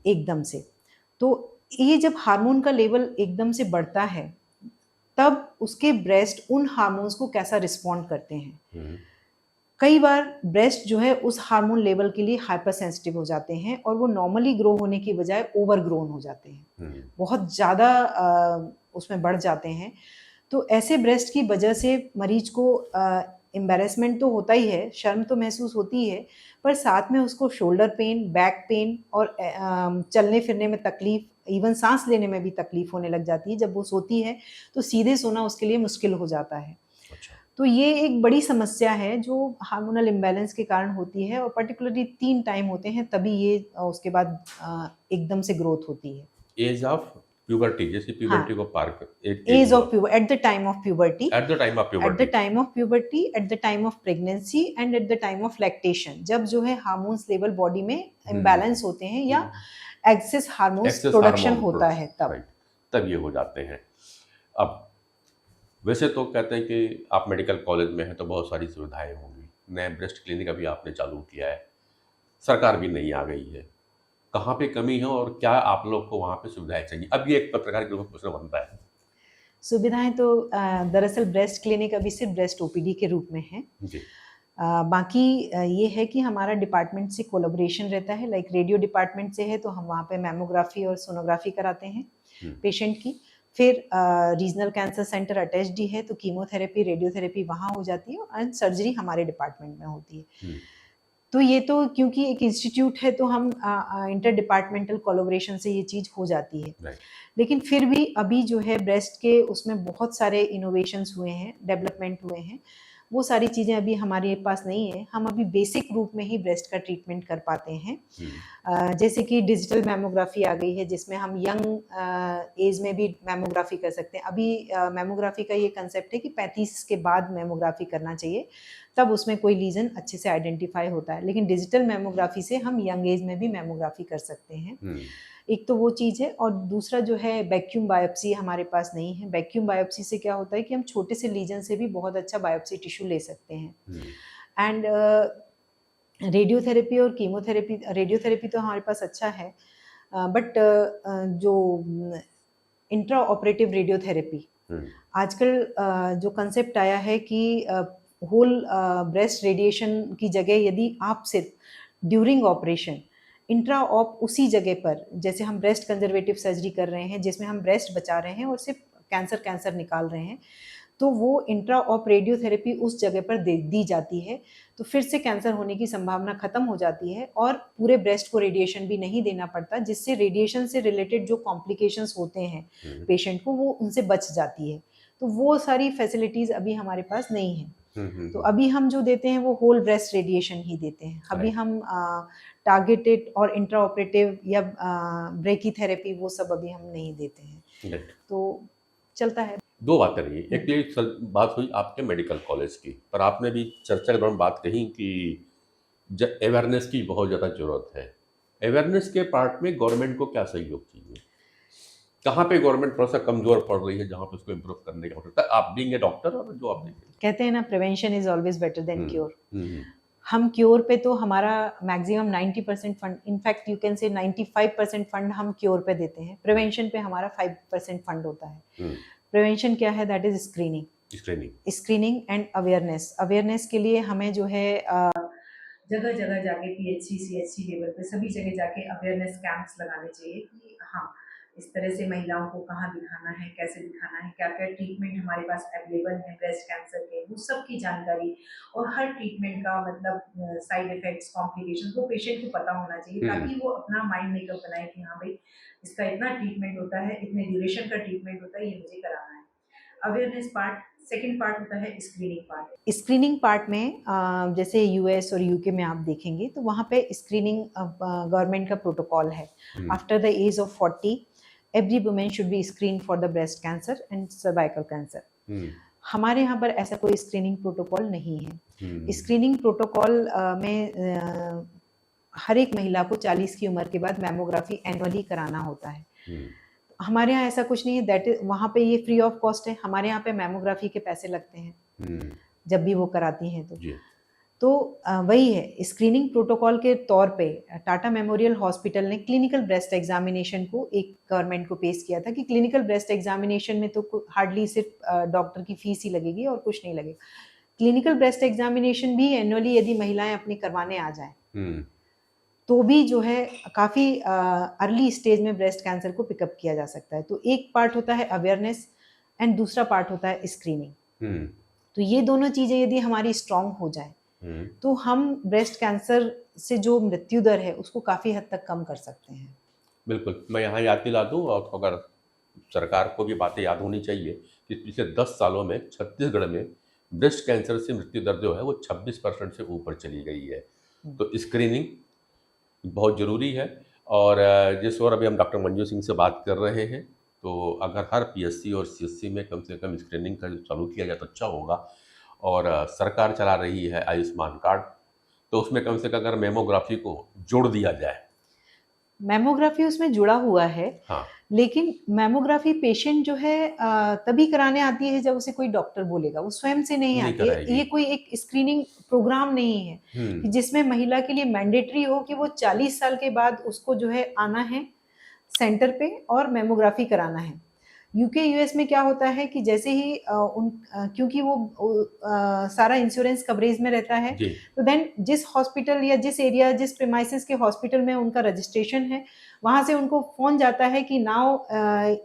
एकदम से। तो ये जब हार्मोन का लेवल एकदम से बढ़ता है, तब उसके ब्रेस्ट उन हार्मोन्स को कैसा रिस्पॉन्ड करते हैं। कई बार ब्रेस्ट जो है उस हार्मोन लेवल के लिए हाइपर सेंसिटिव हो जाते हैं और वो नॉर्मली ग्रो होने की बजाय ओवर ग्रोन हो जाते हैं, बहुत ज़्यादा उसमें बढ़ जाते हैं। तो ऐसे ब्रेस्ट की वजह से मरीज को एम्बैरेसमेंट तो होता ही है, शर्म तो महसूस होती है, पर साथ में उसको शोल्डर पेन, बैक पेन और चलने फिरने में तकलीफ, इवन सांस लेने में भी तकलीफ होने लग जाती है। जब वो सोती है तो सीधे सोना उसके लिए मुश्किल हो जाता है। अच्छा। तो ये एक बड़ी समस्या है जो हार्मोनल इम्बैलेंस के कारण होती है, और पर्टिकुलरली 3 टाइम होते हैं, तभी ये उसके बाद एकदम से ग्रोथ होती है। एज ऑफ प्यूबर्टी, जैसे प्यूबर्टी को पार कर एक age of puberty, at the time of puberty, at the time of at puberty, the time of puberty, at the time of pregnancy and at the time of lactation, जब जो है hormones level body में imbalance होते हैं या access hormones production होता है, तब ये हो जाते हैं। अब वैसे तो कहते हैं कि आप मेडिकल कॉलेज में हैं तो बहुत सारी सुविधाएं होंगी, नए ब्रेस्ट क्लिनिक अभी आपने चालू किया है, सरकार भी नई आ गई है, कहाँ पे कमी है और क्या आप लोग को वहाँ पे सुविधाएं चाहिए? अब ये एक पत्रकार के रूप में प्रश्न बनता है। सुविधाएं तो दरअसल ब्रेस्ट क्लिनिक अभी सिर्फ ब्रेस्ट ओपीडी के रूप में है जी। बाकी ये है कि हमारा डिपार्टमेंट से कोलैबोरेशन रहता है, लाइक रेडियो डिपार्टमेंट से है तो हम वहाँ पे मैमोग्राफी और सोनोग्राफी कराते हैं पेशेंट की। फिर रीजनल कैंसर सेंटर अटैच्ड ही है तो कीमोथेरेपी, रेडियोथेरेपी वहाँ हो जाती है और सर्जरी हमारे डिपार्टमेंट में होती है। तो ये तो क्योंकि एक इंस्टीट्यूट है तो हम इंटर डिपार्टमेंटल कोलैबोरेशन से ये चीज़ हो जाती है। लेकिन फिर भी अभी जो है ब्रेस्ट के उसमें बहुत सारे इनोवेशंस हुए हैं, डेवलपमेंट हुए हैं, वो सारी चीज़ें अभी हमारे पास नहीं है। हम अभी बेसिक रूप में ही ब्रेस्ट का ट्रीटमेंट कर पाते हैं। जैसे कि डिजिटल मैमोग्राफी आ गई है जिसमें हम यंग एज में भी मैमोग्राफी कर सकते हैं। अभी मैमोग्राफी का ये कंसेप्ट है कि 35 के बाद मैमोग्राफी करना चाहिए, तब उसमें कोई लीजन अच्छे से आइडेंटिफाई होता है। लेकिन डिजिटल मैमोग्राफी से हम यंग एज में भी मैमोग्राफी कर सकते हैं। एक तो वो चीज़ है, और दूसरा जो है वैक्यूम बायोप्सी हमारे पास नहीं है। वैक्यूम बायोप्सी से क्या होता है कि हम छोटे से लीजन से भी बहुत अच्छा बायोप्सी टिश्यू ले सकते हैं। एंड रेडियोथेरेपी और कीमोथेरेपी, रेडियोथेरेपी तो हमारे पास अच्छा है, बट जो इंट्रा ऑपरेटिव रेडियोथेरेपी आजकल जो कंसेप्ट आया है कि होल ब्रेस्ट रेडिएशन की जगह यदि आप सिर्फ ड्यूरिंग ऑपरेशन इंट्रा ऑप उसी जगह पर, जैसे हम ब्रेस्ट कंजर्वेटिव सर्जरी कर रहे हैं जिसमें हम ब्रेस्ट बचा रहे हैं और सिर्फ कैंसर निकाल रहे हैं, तो वो इंट्रा ऑप रेडियोथेरेपी उस जगह पर दी जाती है, तो फिर से कैंसर होने की संभावना खत्म हो जाती है और पूरे ब्रेस्ट को रेडिएशन भी नहीं देना पड़ता, जिससे रेडिएशन से रिलेटेड जो कॉम्प्लिकेशंस होते हैं पेशेंट को वो उनसे बच जाती है। तो वो सारी फैसिलिटीज़ अभी हमारे पास नहीं है। तो अभी हम जो देते हैं वो होल ब्रेस्ट रेडिएशन ही देते हैं। अभी हम टारगेटेड और इंट्रा ऑपरेटिव या ब्रेकीथेरेपी वो सब अभी हम नहीं देते हैं। तो चलता है। दो बातें रही, एक ये बात हुई आपके मेडिकल कॉलेज की, पर आपने भी चर्चा के दौरान बात कही कि अवेयरनेस की बहुत ज़्यादा ज़रूरत है। अवेयरनेस के पार्ट में गवर्नमेंट को क्या सहयोग चाहिए, कहाँ पे गवर्नमेंट थोड़ा सा कमज़ोर पड़ रही है जहाँ पे उसको इम्प्रूव करने की आवश्यकता है, आप बीइंग ए डॉक्टर और जो आप कहते हैं ना, prevention is always better than cure. हम क्योर पे तो हमारा maximum 90% fund, in fact you can say 95% fund हम क्योर पे देते हैं। प्रिवेंशन पे हमारा 5% फंड होता है। प्रिवेंशन क्या है? That is screening and awareness के लिए हमें जो है जगह जगह जाके PHC CHC लेवल पे सभी जगह जाके अवेयरनेस कैंप्स लगाने चाहिए कि हाँ, इस तरह से महिलाओं को कहाँ दिखाना है, कैसे दिखाना है, क्या क्या ट्रीटमेंट हमारे पास अवेलेबल है ब्रेस्ट कैंसर के, वो सब की जानकारी और हर ट्रीटमेंट का मतलब साइड इफेक्ट्स, कॉम्प्लिकेशन वो पेशेंट को पता होना चाहिए, ताकि वो अपना माइंड मेकअप बनाए कि हाँ भाई, इसका इतना ट्रीटमेंट होता है, इतने ड्यूरेशन का ट्रीटमेंट होता है, ये मुझे कराना है। Awareness part. सेकेंड पार्ट होता है स्क्रीनिंग पार्ट। स्क्रीनिंग पार्ट में जैसे US और UK में आप देखेंगे तो वहाँ पे स्क्रीनिंग गवर्नमेंट का प्रोटोकॉल है। After the age of 40 every women should be screen for the breast cancer and cervical cancer. हमारे यहाँ पर ऐसा कोई स्क्रीनिंग प्रोटोकॉल नहीं है। स्क्रीनिंग प्रोटोकॉल में हर एक महिला को 40 की उम्र के बाद मैमोग्राफी एनुअली कराना होता है। हमारे यहाँ ऐसा कुछ नहीं है, दैट इज वहाँ पे ये फ्री ऑफ कॉस्ट है। हमारे यहाँ पे मैमोग्राफी के पैसे लगते हैं जब भी वो कराती हैं तो वही है। स्क्रीनिंग प्रोटोकॉल के तौर पे टाटा मेमोरियल हॉस्पिटल ने क्लिनिकल ब्रेस्ट एग्जामिनेशन को एक गवर्नमेंट को पेश किया था कि क्लिनिकल ब्रेस्ट एग्जामिनेशन में तो हार्डली सिर्फ डॉक्टर की फीस ही लगेगी और कुछ नहीं लगेगा। क्लिनिकल ब्रेस्ट एग्जामिनेशन भी एनुअली यदि महिलाएं अपनी करवाने आ जाएं तो भी जो है काफ़ी अर्ली स्टेज में ब्रेस्ट कैंसर को पिकअप किया जा सकता है। तो एक पार्ट होता है अवेयरनेस एंड दूसरा पार्ट होता है स्क्रीनिंग। तो ये दोनों चीज़ें यदि हमारी स्ट्रांग हो जाए तो हम ब्रेस्ट कैंसर से जो मृत्यु दर है उसको काफ़ी हद तक कम कर सकते हैं। बिल्कुल, मैं यहाँ याद दिला दूँ, और अगर सरकार को भी बातें याद होनी चाहिए कि पिछले 10 सालों में छत्तीसगढ़ में ब्रेस्ट कैंसर से मृत्यु दर जो है वो 26% से ऊपर चली गई है। तो स्क्रीनिंग बहुत ज़रूरी है। और जिस ओर अभी हम डॉक्टर मंजू सिंह से बात कर रहे हैं, तो अगर हर PSC और CSC में कम से कम स्क्रीनिंग का चालू किया जाए तो अच्छा होगा। और सरकार चला रही है आयुष्मान कार्ड, तो उसमें कम से कम अगर मेमोग्राफी को जोड़ दिया जाए। मैमोग्राफी उसमें जुड़ा हुआ है। हाँ। लेकिन मैमोग्राफी पेशेंट जो है तभी कराने आती है जब उसे कोई डॉक्टर बोलेगा, वो स्वयं से नहीं आती है। ये कोई एक स्क्रीनिंग प्रोग्राम नहीं है कि जिसमें महिला के लिए मैंडेटरी हो कि वो 40 साल के बाद उसको जो है आना है सेंटर पे और मैमोग्राफी कराना है। UK US में क्या होता है कि जैसे ही क्योंकि वो सारा इंश्योरेंस कवरेज में रहता है, तो देन जिस हॉस्पिटल या जिस एरिया, जिस प्रीमाइसेस के हॉस्पिटल में उनका रजिस्ट्रेशन है, वहाँ से उनको फोन जाता है कि now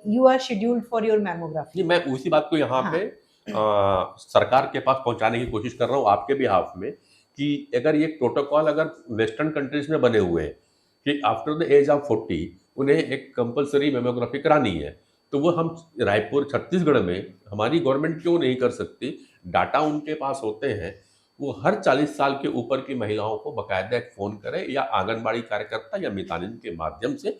you are scheduled for your mammography. मैं उसी बात को यहाँ पे सरकार के पास पहुँचाने की कोशिश कर रहा हूँ आपके बिहाफ में, कि अगर ये प्रोटोकॉल अगर वेस्टर्न कंट्रीज में बने हुए हैं कि आफ्टर द एज ऑफ 40 उन्हें एक कंपलसरी मेमोग्राफी करानी है, तो वो हम रायपुर छत्तीसगढ़ में हमारी गवर्नमेंट क्यों नहीं कर सकती? डाटा उनके पास होते हैं, वो हर 40 साल के ऊपर की महिलाओं को बाकायदा एक फ़ोन करे या आंगनबाड़ी कार्यकर्ता या मितानिन के माध्यम से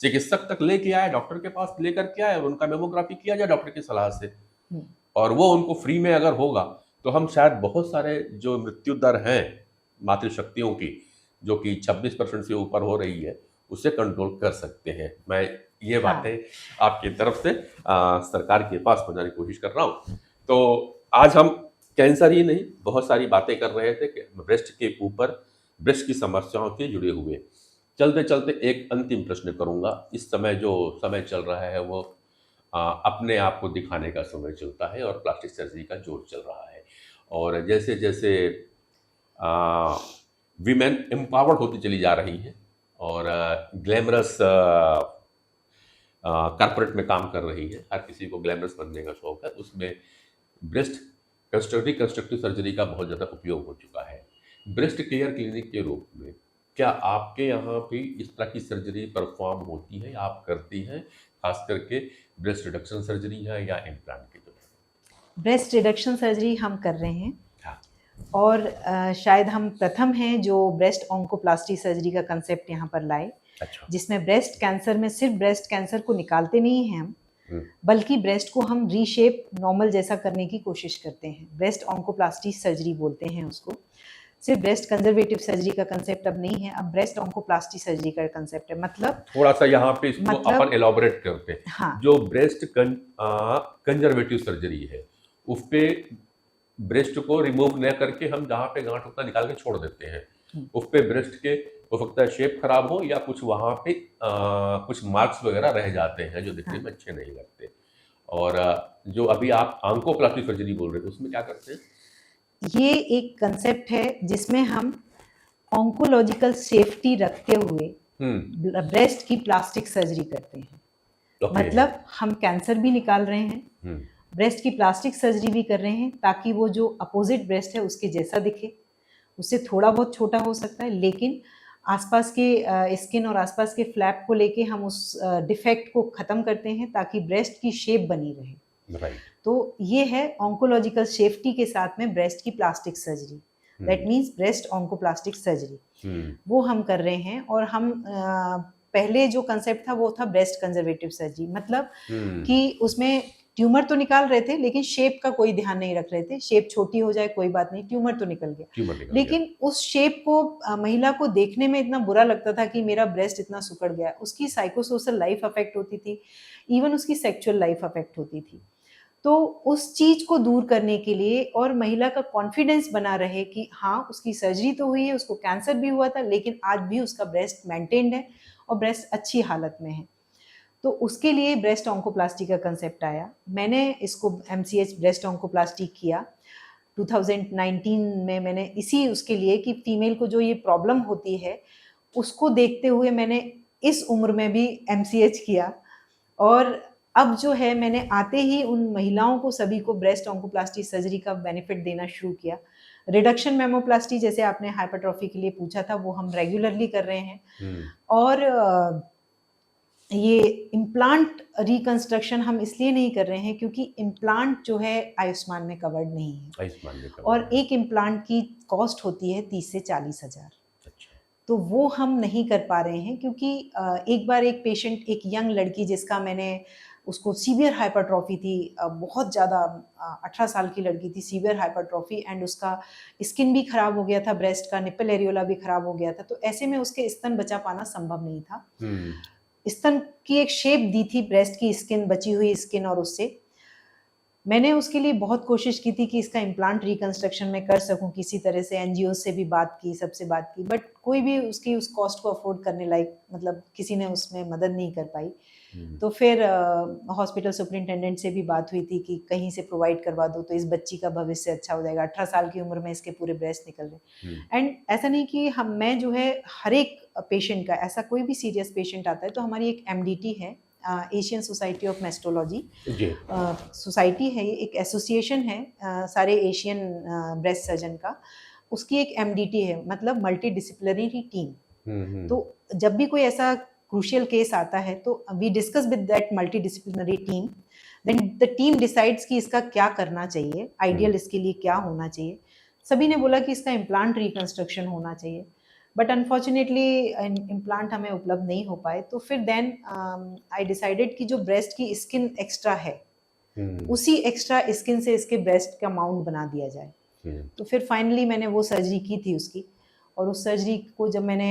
चिकित्सक तक लेके आए, डॉक्टर के पास लेकर के आए और उनका मेमोग्राफी किया जाए डॉक्टर की सलाह से, और वो उनको फ्री में अगर होगा तो हम शायद बहुत सारे जो मृत्यु दर हैं मातृशक्तियों की, जो कि 26% से ऊपर हो रही है, उसे कंट्रोल कर सकते हैं। मैं ये बातें आपकी तरफ से सरकार के पास पहुंचाने की कोशिश कर रहा हूँ। तो आज हम कैंसर ही नहीं, बहुत सारी बातें कर रहे थे कि ब्रेस्ट के ऊपर, ब्रेस्ट की समस्याओं से जुड़े हुए। चलते चलते एक अंतिम प्रश्न करूँगा। इस समय जो समय चल रहा है वो अपने आप को दिखाने का समय चलता है और प्लास्टिक सर्जरी का जोर चल रहा है, और जैसे जैसे वीमेन एम्पावर्ड होती चली जा रही हैं और ग्लैमरस कॉर्पोरेट में काम कर रही है, हर किसी को ग्लैमरस बनने का शौक है, उसमें ब्रेस्ट कंस्ट्रक्टिव सर्जरी का बहुत ज़्यादा उपयोग हो चुका है। ब्रेस्ट केयर क्लिनिक के रूप में क्या आपके यहाँ भी इस तरह की सर्जरी परफॉर्म होती है, आप करती हैं, खास करके ब्रेस्ट रिडक्शन सर्जरी है या इम्प्लांट की जो है? ब्रेस्ट रिडक्शन सर्जरी हम कर रहे हैं हाँ। और शायद हम प्रथम हैं जो ब्रेस्ट ऑन्कोप्लास्टी सर्जरी का कंसेप्ट यहाँ पर लाए, अच्छा। जिसमें ब्रेस्ट कैंसर में सिर्फ ब्रेस्ट कैंसर को निकालते नहीं हैं हम, हम्म, बल्कि ब्रेस्ट को हम रीशेप नॉर्मल जैसा करने की कोशिश करते हैं। ब्रेस्ट ऑन्कोप्लास्टी सर्जरी बोलते हैं उसको। सिर्फ ब्रेस्ट कंजर्वेटिव सर्जरी का कंसेप्ट अब नहीं है, अब ब्रेस्ट ऑन्कोप्लास्टी सर्जरी का कंसेप्ट है। मतलब थोड़ा सा यहाँ पे इसको मतलब अपन एलॉबरेट करते हैं। हाँ, जो ब्रेस्ट कंजर्वेटिव सर्जरी है उस पे ब्रेस्ट को रिमूव न करके हम जहाँ पे गांठ होता है निकाल के छोड़ देते हैं, उस पे ब्रेस्ट के हो सकता है शेप खराब हो या कुछ वहाँ पे कुछ मार्क्स वगैरह रह जाते हैं जो दिखने में अच्छे नहीं लगते। और जो अभी आप आंकोप्लास्टी सर्जरी बोल रहे थे उसमें क्या करते हैं? ये एक कंसेप्ट है जिसमें हम ऑन्कोलॉजिकल सेफ्टी रखते हुए ब्रेस्ट की प्लास्टिक सर्जरी करते हैं। मतलब हम कैंसर भी निकाल रहे हैं, ब्रेस्ट की प्लास्टिक सर्जरी भी कर रहे हैं, ताकि वो जो अपोजिट ब्रेस्ट है उसके जैसा दिखे। उससे थोड़ा बहुत छोटा हो सकता है, लेकिन आसपास के स्किन और आसपास के फ्लैप को लेके हम उस डिफेक्ट को ख़त्म करते हैं ताकि ब्रेस्ट की शेप बनी रहे। राइट। तो ये है ऑन्कोलॉजिकल सेफ्टी के साथ में ब्रेस्ट की plastic surgery, that means breast oncoplastic surgery, वो हम कर रहे हैं। और हम पहले जो कंसेप्ट था वो था ब्रेस्ट कंजर्वेटिव सर्जरी, मतलब कि उसमें ट्यूमर तो निकाल रहे थे लेकिन शेप का कोई ध्यान नहीं रख रहे थे। शेप छोटी हो जाए कोई बात नहीं, ट्यूमर तो निकल गया, लेकिन उस शेप को महिला को देखने में इतना बुरा लगता था कि मेरा ब्रेस्ट इतना सुकड़ गया। उसकी साइकोसोशल लाइफ अफेक्ट होती थी, इवन उसकी सेक्सुअल लाइफ अफेक्ट होती थी। तो उस चीज को दूर करने के लिए और महिला का कॉन्फिडेंस बना रहे कि हाँ उसकी सर्जरी तो हुई है, उसको कैंसर भी हुआ था, लेकिन आज भी उसका ब्रेस्ट मेंटेन्ड है और ब्रेस्ट अच्छी हालत में है, तो उसके लिए ब्रेस्ट ऑन्कोप्लास्टी का कंसेप्ट आया। मैंने इसको MCH ब्रेस्ट ऑन्कोप्लास्टी किया 2019 में। मैंने इसी उसके लिए कि फीमेल को जो ये प्रॉब्लम होती है उसको देखते हुए मैंने इस उम्र में भी MCH किया। और अब जो है मैंने आते ही उन महिलाओं को सभी को ब्रेस्ट ऑन्कोप्लास्टी सर्जरी का बेनिफिट देना शुरू किया। रिडक्शन मेमोप्लास्टी जैसे आपने हाइपरट्रॉफी के लिए पूछा था, वो हम रेगुलरली कर रहे हैं। और ये इम्प्लांट रिकंस्ट्रक्शन हम इसलिए नहीं कर रहे हैं क्योंकि इम्प्लांट जो है आयुष्मान में कवर्ड नहीं है, आयुष्मान में कवर्ड और एक इम्प्लांट की कॉस्ट होती है 30 से 40 हज़ार। अच्छा। तो वो हम नहीं कर पा रहे हैं क्योंकि एक बार एक पेशेंट, एक यंग लड़की जिसका मैंने उसको सीवियर हाइपरट्रॉफी थी, बहुत ज़्यादा 18 साल की लड़की थी, सीवियर हाइपरट्रॉफी, एंड उसका स्किन भी खराब हो गया था, ब्रेस्ट का निप्पल एरियोला भी खराब हो गया था। तो ऐसे में उसके स्तन बचा पाना संभव नहीं था। स्तन की एक शेप दी थी ब्रेस्ट की स्किन, बची हुई स्किन, और उससे मैंने उसके लिए बहुत कोशिश की थी कि इसका इम्प्लांट रिकंस्ट्रक्शन में कर सकूं किसी तरह से। NGO से भी बात की, सबसे बात की, बट कोई भी उसकी उस कॉस्ट को अफोर्ड करने लायक, मतलब किसी ने उसमें मदद नहीं कर पाई। तो फिर हॉस्पिटल सुपरिटेंडेंट से भी बात हुई थी कि कहीं से प्रोवाइड करवा दो तो इस बच्ची का भविष्य अच्छा हो जाएगा। 18 साल की उम्र में इसके पूरे ब्रेस्ट निकल रहे। एंड ऐसा नहीं कि मैं जो है हर एक पेशेंट का, ऐसा कोई भी सीरियस पेशेंट आता है तो हमारी एक MDT है, एशियन सोसाइटी ऑफ मेस्टोलॉजी सोसाइटी है, ये एक एसोसिएशन है सारे एशियन ब्रेस्ट सर्जन का। उसकी एक MDT है, मतलब मल्टी डिसिप्लिनरी टीम। तो जब भी कोई ऐसा क्रूशियल केस आता है तो we discuss with that multi disciplinary team, then the team decides कि इसका क्या करना चाहिए, आइडियल इसके लिए क्या होना चाहिए। सभी ने बोला कि इसका इम्प्लांट रिकंस्ट्रक्शन होना चाहिए, बट अनफॉर्चुनेटली इम्प्लांट हमें उपलब्ध नहीं हो पाए। तो फिर देन आई डिसाइडेड कि जो ब्रेस्ट की स्किन एक्स्ट्रा है उसी एक्स्ट्रा स्किन से इसके ब्रेस्ट का माउंट बना दिया जाए। तो फिर फाइनली मैंने वो सर्जरी की थी उसकी, और उस सर्जरी को जब मैंने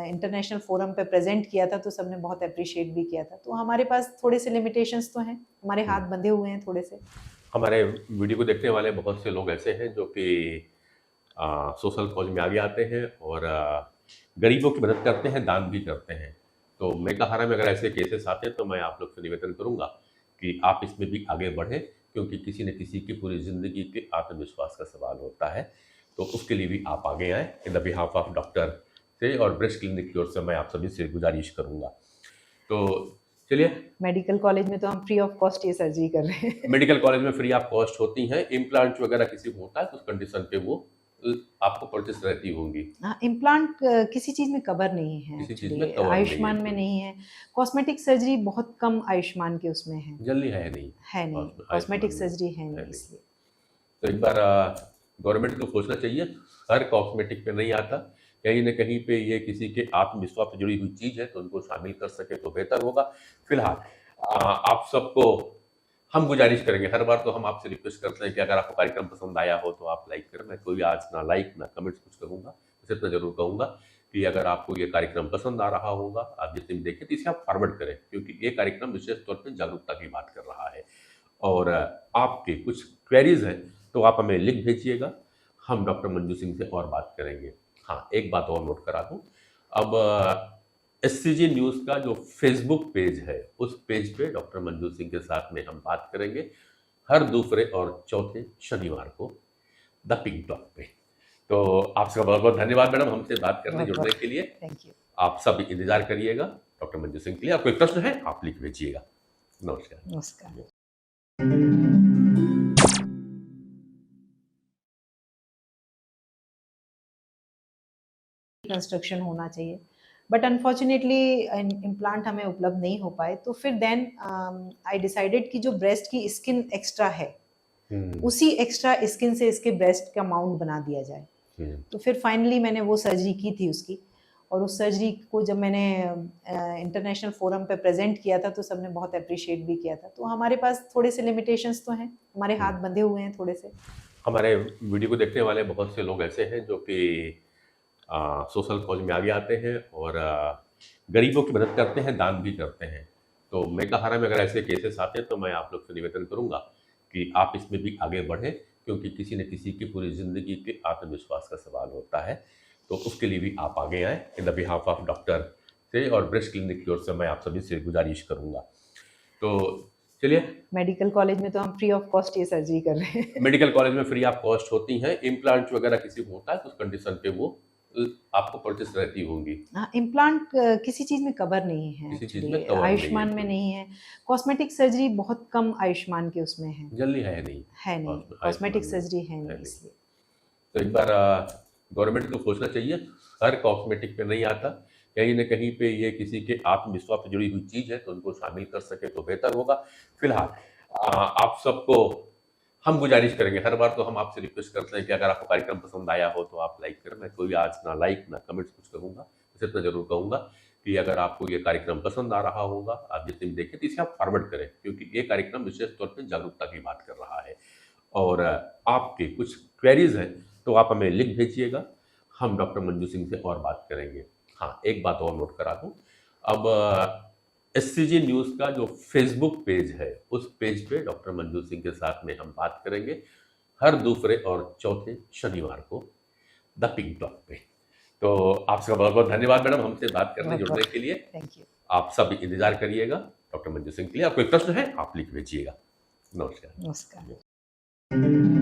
इंटरनेशनल फोरम पे प्रेजेंट किया था तो सबने बहुत अप्रिशिएट भी किया था। तो हमारे पास थोड़े से लिमिटेशंस तो हैं, हमारे हाथ बंधे हुए हैं थोड़े से। हमारे वीडियो को देखने वाले बहुत से लोग ऐसे हैं जो कि सोशल कॉज में आगे आते हैं और गरीबों की मदद करते हैं, दान भी करते हैं। तो मैं सहारा में अगर ऐसे केसेस आते हैं तो मैं आप लोग से निवेदन करूंगा कि आप इसमें भी आगे बढ़ें, क्योंकि किसी न किसी की पूरी ज़िंदगी के आत्मविश्वास का सवाल होता है। तो उसके लिए भी आप आगे आएँ। In the behalf of doctor से और ब्रेस्ट क्लिनिक की ओर से मैं आप सभी से गुजारिश करूँगा। तो चलिए, मेडिकल कॉलेज में तो हम फ्री ऑफ कॉस्ट ये सर्जरी कर रहे हैं। मेडिकल कॉलेज में फ्री ऑफ कॉस्ट होती हैं। इम्प्लांट वगैरह किसी को होता है तो उस कंडीशन पे वो आपको परचेस रहती होंगी। हाँ, इम्प्लांट किसी चीज़ में कवर नहीं है किसी चीज़ एक्चुअली, में कवर नहीं आयुष्मान है। में नहीं है। कॉस्मेटिक सर्जरी बहुत कम आयुष्मान के उसमें है, जल्दी है नहीं, है नहीं, आयुष्मान कॉस्मेटिक में सर्जरी है है नहीं नहीं। इसलिए। तो एक बार गवर्नमेंट को सोचना चाहिए, हर कॉस्मेटिक पे नहीं आता, कहीं न कहीं पे ये किसी के आत्मविश्वास से जुड़ी हुई चीज़ है तो उनको शामिल कर सके तो बेहतर होगा। फिलहाल आप सबको हम गुजारिश करेंगे, हर बार तो हम आपसे रिक्वेस्ट करते हैं कि अगर आपको कार्यक्रम पसंद आया हो तो आप लाइक करें। मैं कोई आज ना लाइक ना कमेंट्स कुछ करूँगा, बस इतना ज़रूर कहूँगा कि अगर आपको ये कार्यक्रम पसंद आ रहा होगा, आप जितने भी देखें तो इसे आप फॉरवर्ड करें, क्योंकि ये कार्यक्रम विशेष तौर पे जागरूकता की बात कर रहा है। और आपके कुछ क्वेरीज हैं तो आप हमें लिख भेजिएगा, हम डॉक्टर मंजू सिंह से और बात करेंगे। हाँ, एक बात और नोट करा दूं, अब एससीजी न्यूज़ का जो फेसबुक पेज है उस पेज पे डॉक्टर मंजू सिंह के साथ में हम बात करेंगे हर दूसरे और चौथे शनिवार को द पिंक टॉक पे। तो आपका बहुत बहुत धन्यवाद मैडम, हमसे बात करने जुड़ने के लिए। Thank you. आप सब इंतजार करिएगा डॉक्टर मंजू सिंह के लिए। आप कोई प्रश्न है आप लिख भेजिएगा। नमस्कार। नमस्कार। कंस्ट्रक्शन होना चाहिए, बट अनफॉर्चुनेटली इम्प्लांट हमें उपलब्ध नहीं हो पाए, तो फिर देन आई डिसाइडेड कि जो ब्रेस्ट की स्किन एक्स्ट्रा है उसी एक्स्ट्रा स्किन से इसके ब्रेस्ट का माउंट बना दिया जाए। तो फिर फाइनली मैंने वो सर्जरी की थी उसकी, और उस सर्जरी को जब मैंने इंटरनेशनल फोरम पे प्रेजेंट किया था तो सबने बहुत अप्रिशिएट भी किया था। तो हमारे पास थोड़े से लिमिटेशंस तो हैं, हमारे हाथ बंधे हुए हैं थोड़े से। हमारे वीडियो को देखने वाले बहुत से लोग ऐसे हैं जो कि सोशल कॉज में आगे आते हैं और गरीबों की मदद करते हैं, दान भी करते हैं। तो मैं कहा रहा में अगर ऐसे केसेस आते हैं तो मैं आप लोग से निवेदन करूंगा कि आप इसमें भी आगे बढ़ें, क्योंकि किसी न किसी की पूरी ज़िंदगी के आत्मविश्वास का सवाल होता है। तो उसके लिए भी आप आगे आएँ। In the behalf of doctor से और ब्रेस्ट क्लिनिक की ओर से मैं आप सभी से गुजारिश करूँगा। तो चलिए, मेडिकल कॉलेज में तो हम फ्री ऑफ कॉस्ट ये सर्जरी कर रहे हैं। मेडिकल कॉलेज में फ्री ऑफ कॉस्ट होती हैं। इम्प्लांट वगैरह किसी को होता है तो उस कंडीशन पे वो आपको परचेस रहती होंगी। हाँ, इम्प्लांट किसी चीज़ में कवर नहीं है किसी चीज़ में एक्चुअली, कवर आयुष्मान नहीं में है। नहीं है। कॉस्मेटिक सर्जरी बहुत कम आयुष्मान के उसमें है, जल्दी है नहीं, है नहीं, आयुष्मान कॉस्मेटिक में सर्जरी है है नहीं नहीं। इसलिए। तो एक बार गवर्नमेंट को सोचना चाहिए, हर कॉस्मेटिक पे नहीं आता, कहीं न कहीं पे ये किसी के आत्मविश्वास से जुड़ी हुई चीज़ है तो उनको शामिल कर सके तो बेहतर होगा। फिलहाल आप सबको हम गुजारिश करेंगे, हर बार तो हम आपसे रिक्वेस्ट करते हैं कि अगर आपको कार्यक्रम पसंद आया हो तो आप लाइक करें। मैं कोई आज ना लाइक ना कमेंट्स कुछ करूँगा, बस इतना ज़रूर कहूँगा कि अगर आपको ये कार्यक्रम पसंद आ रहा होगा, आप जितने भी देखें तो इसे आप फॉरवर्ड करें, क्योंकि ये कार्यक्रम विशेष तौर पे जागरूकता की बात कर रहा है। और आपके कुछ क्वेरीज हैं तो आप हमें लिख भेजिएगा, हम डॉक्टर मंजू सिंह से और बात करेंगे। हाँ, एक बात और नोट करा दूं, अब एससीजी न्यूज़ का जो फेसबुक पेज है उस पेज पे डॉक्टर मंजू सिंह के साथ में हम बात करेंगे हर दूसरे और चौथे शनिवार को द पिंक टॉक पे। तो आपका बहुत बहुत धन्यवाद मैडम, हमसे बात करने जुड़ने के लिए। Thank you. आप सब इंतजार करिएगा डॉक्टर मंजू सिंह के लिए। आप कोई प्रश्न है आप लिख भेजिएगा। नमस्कार। नमस्कार।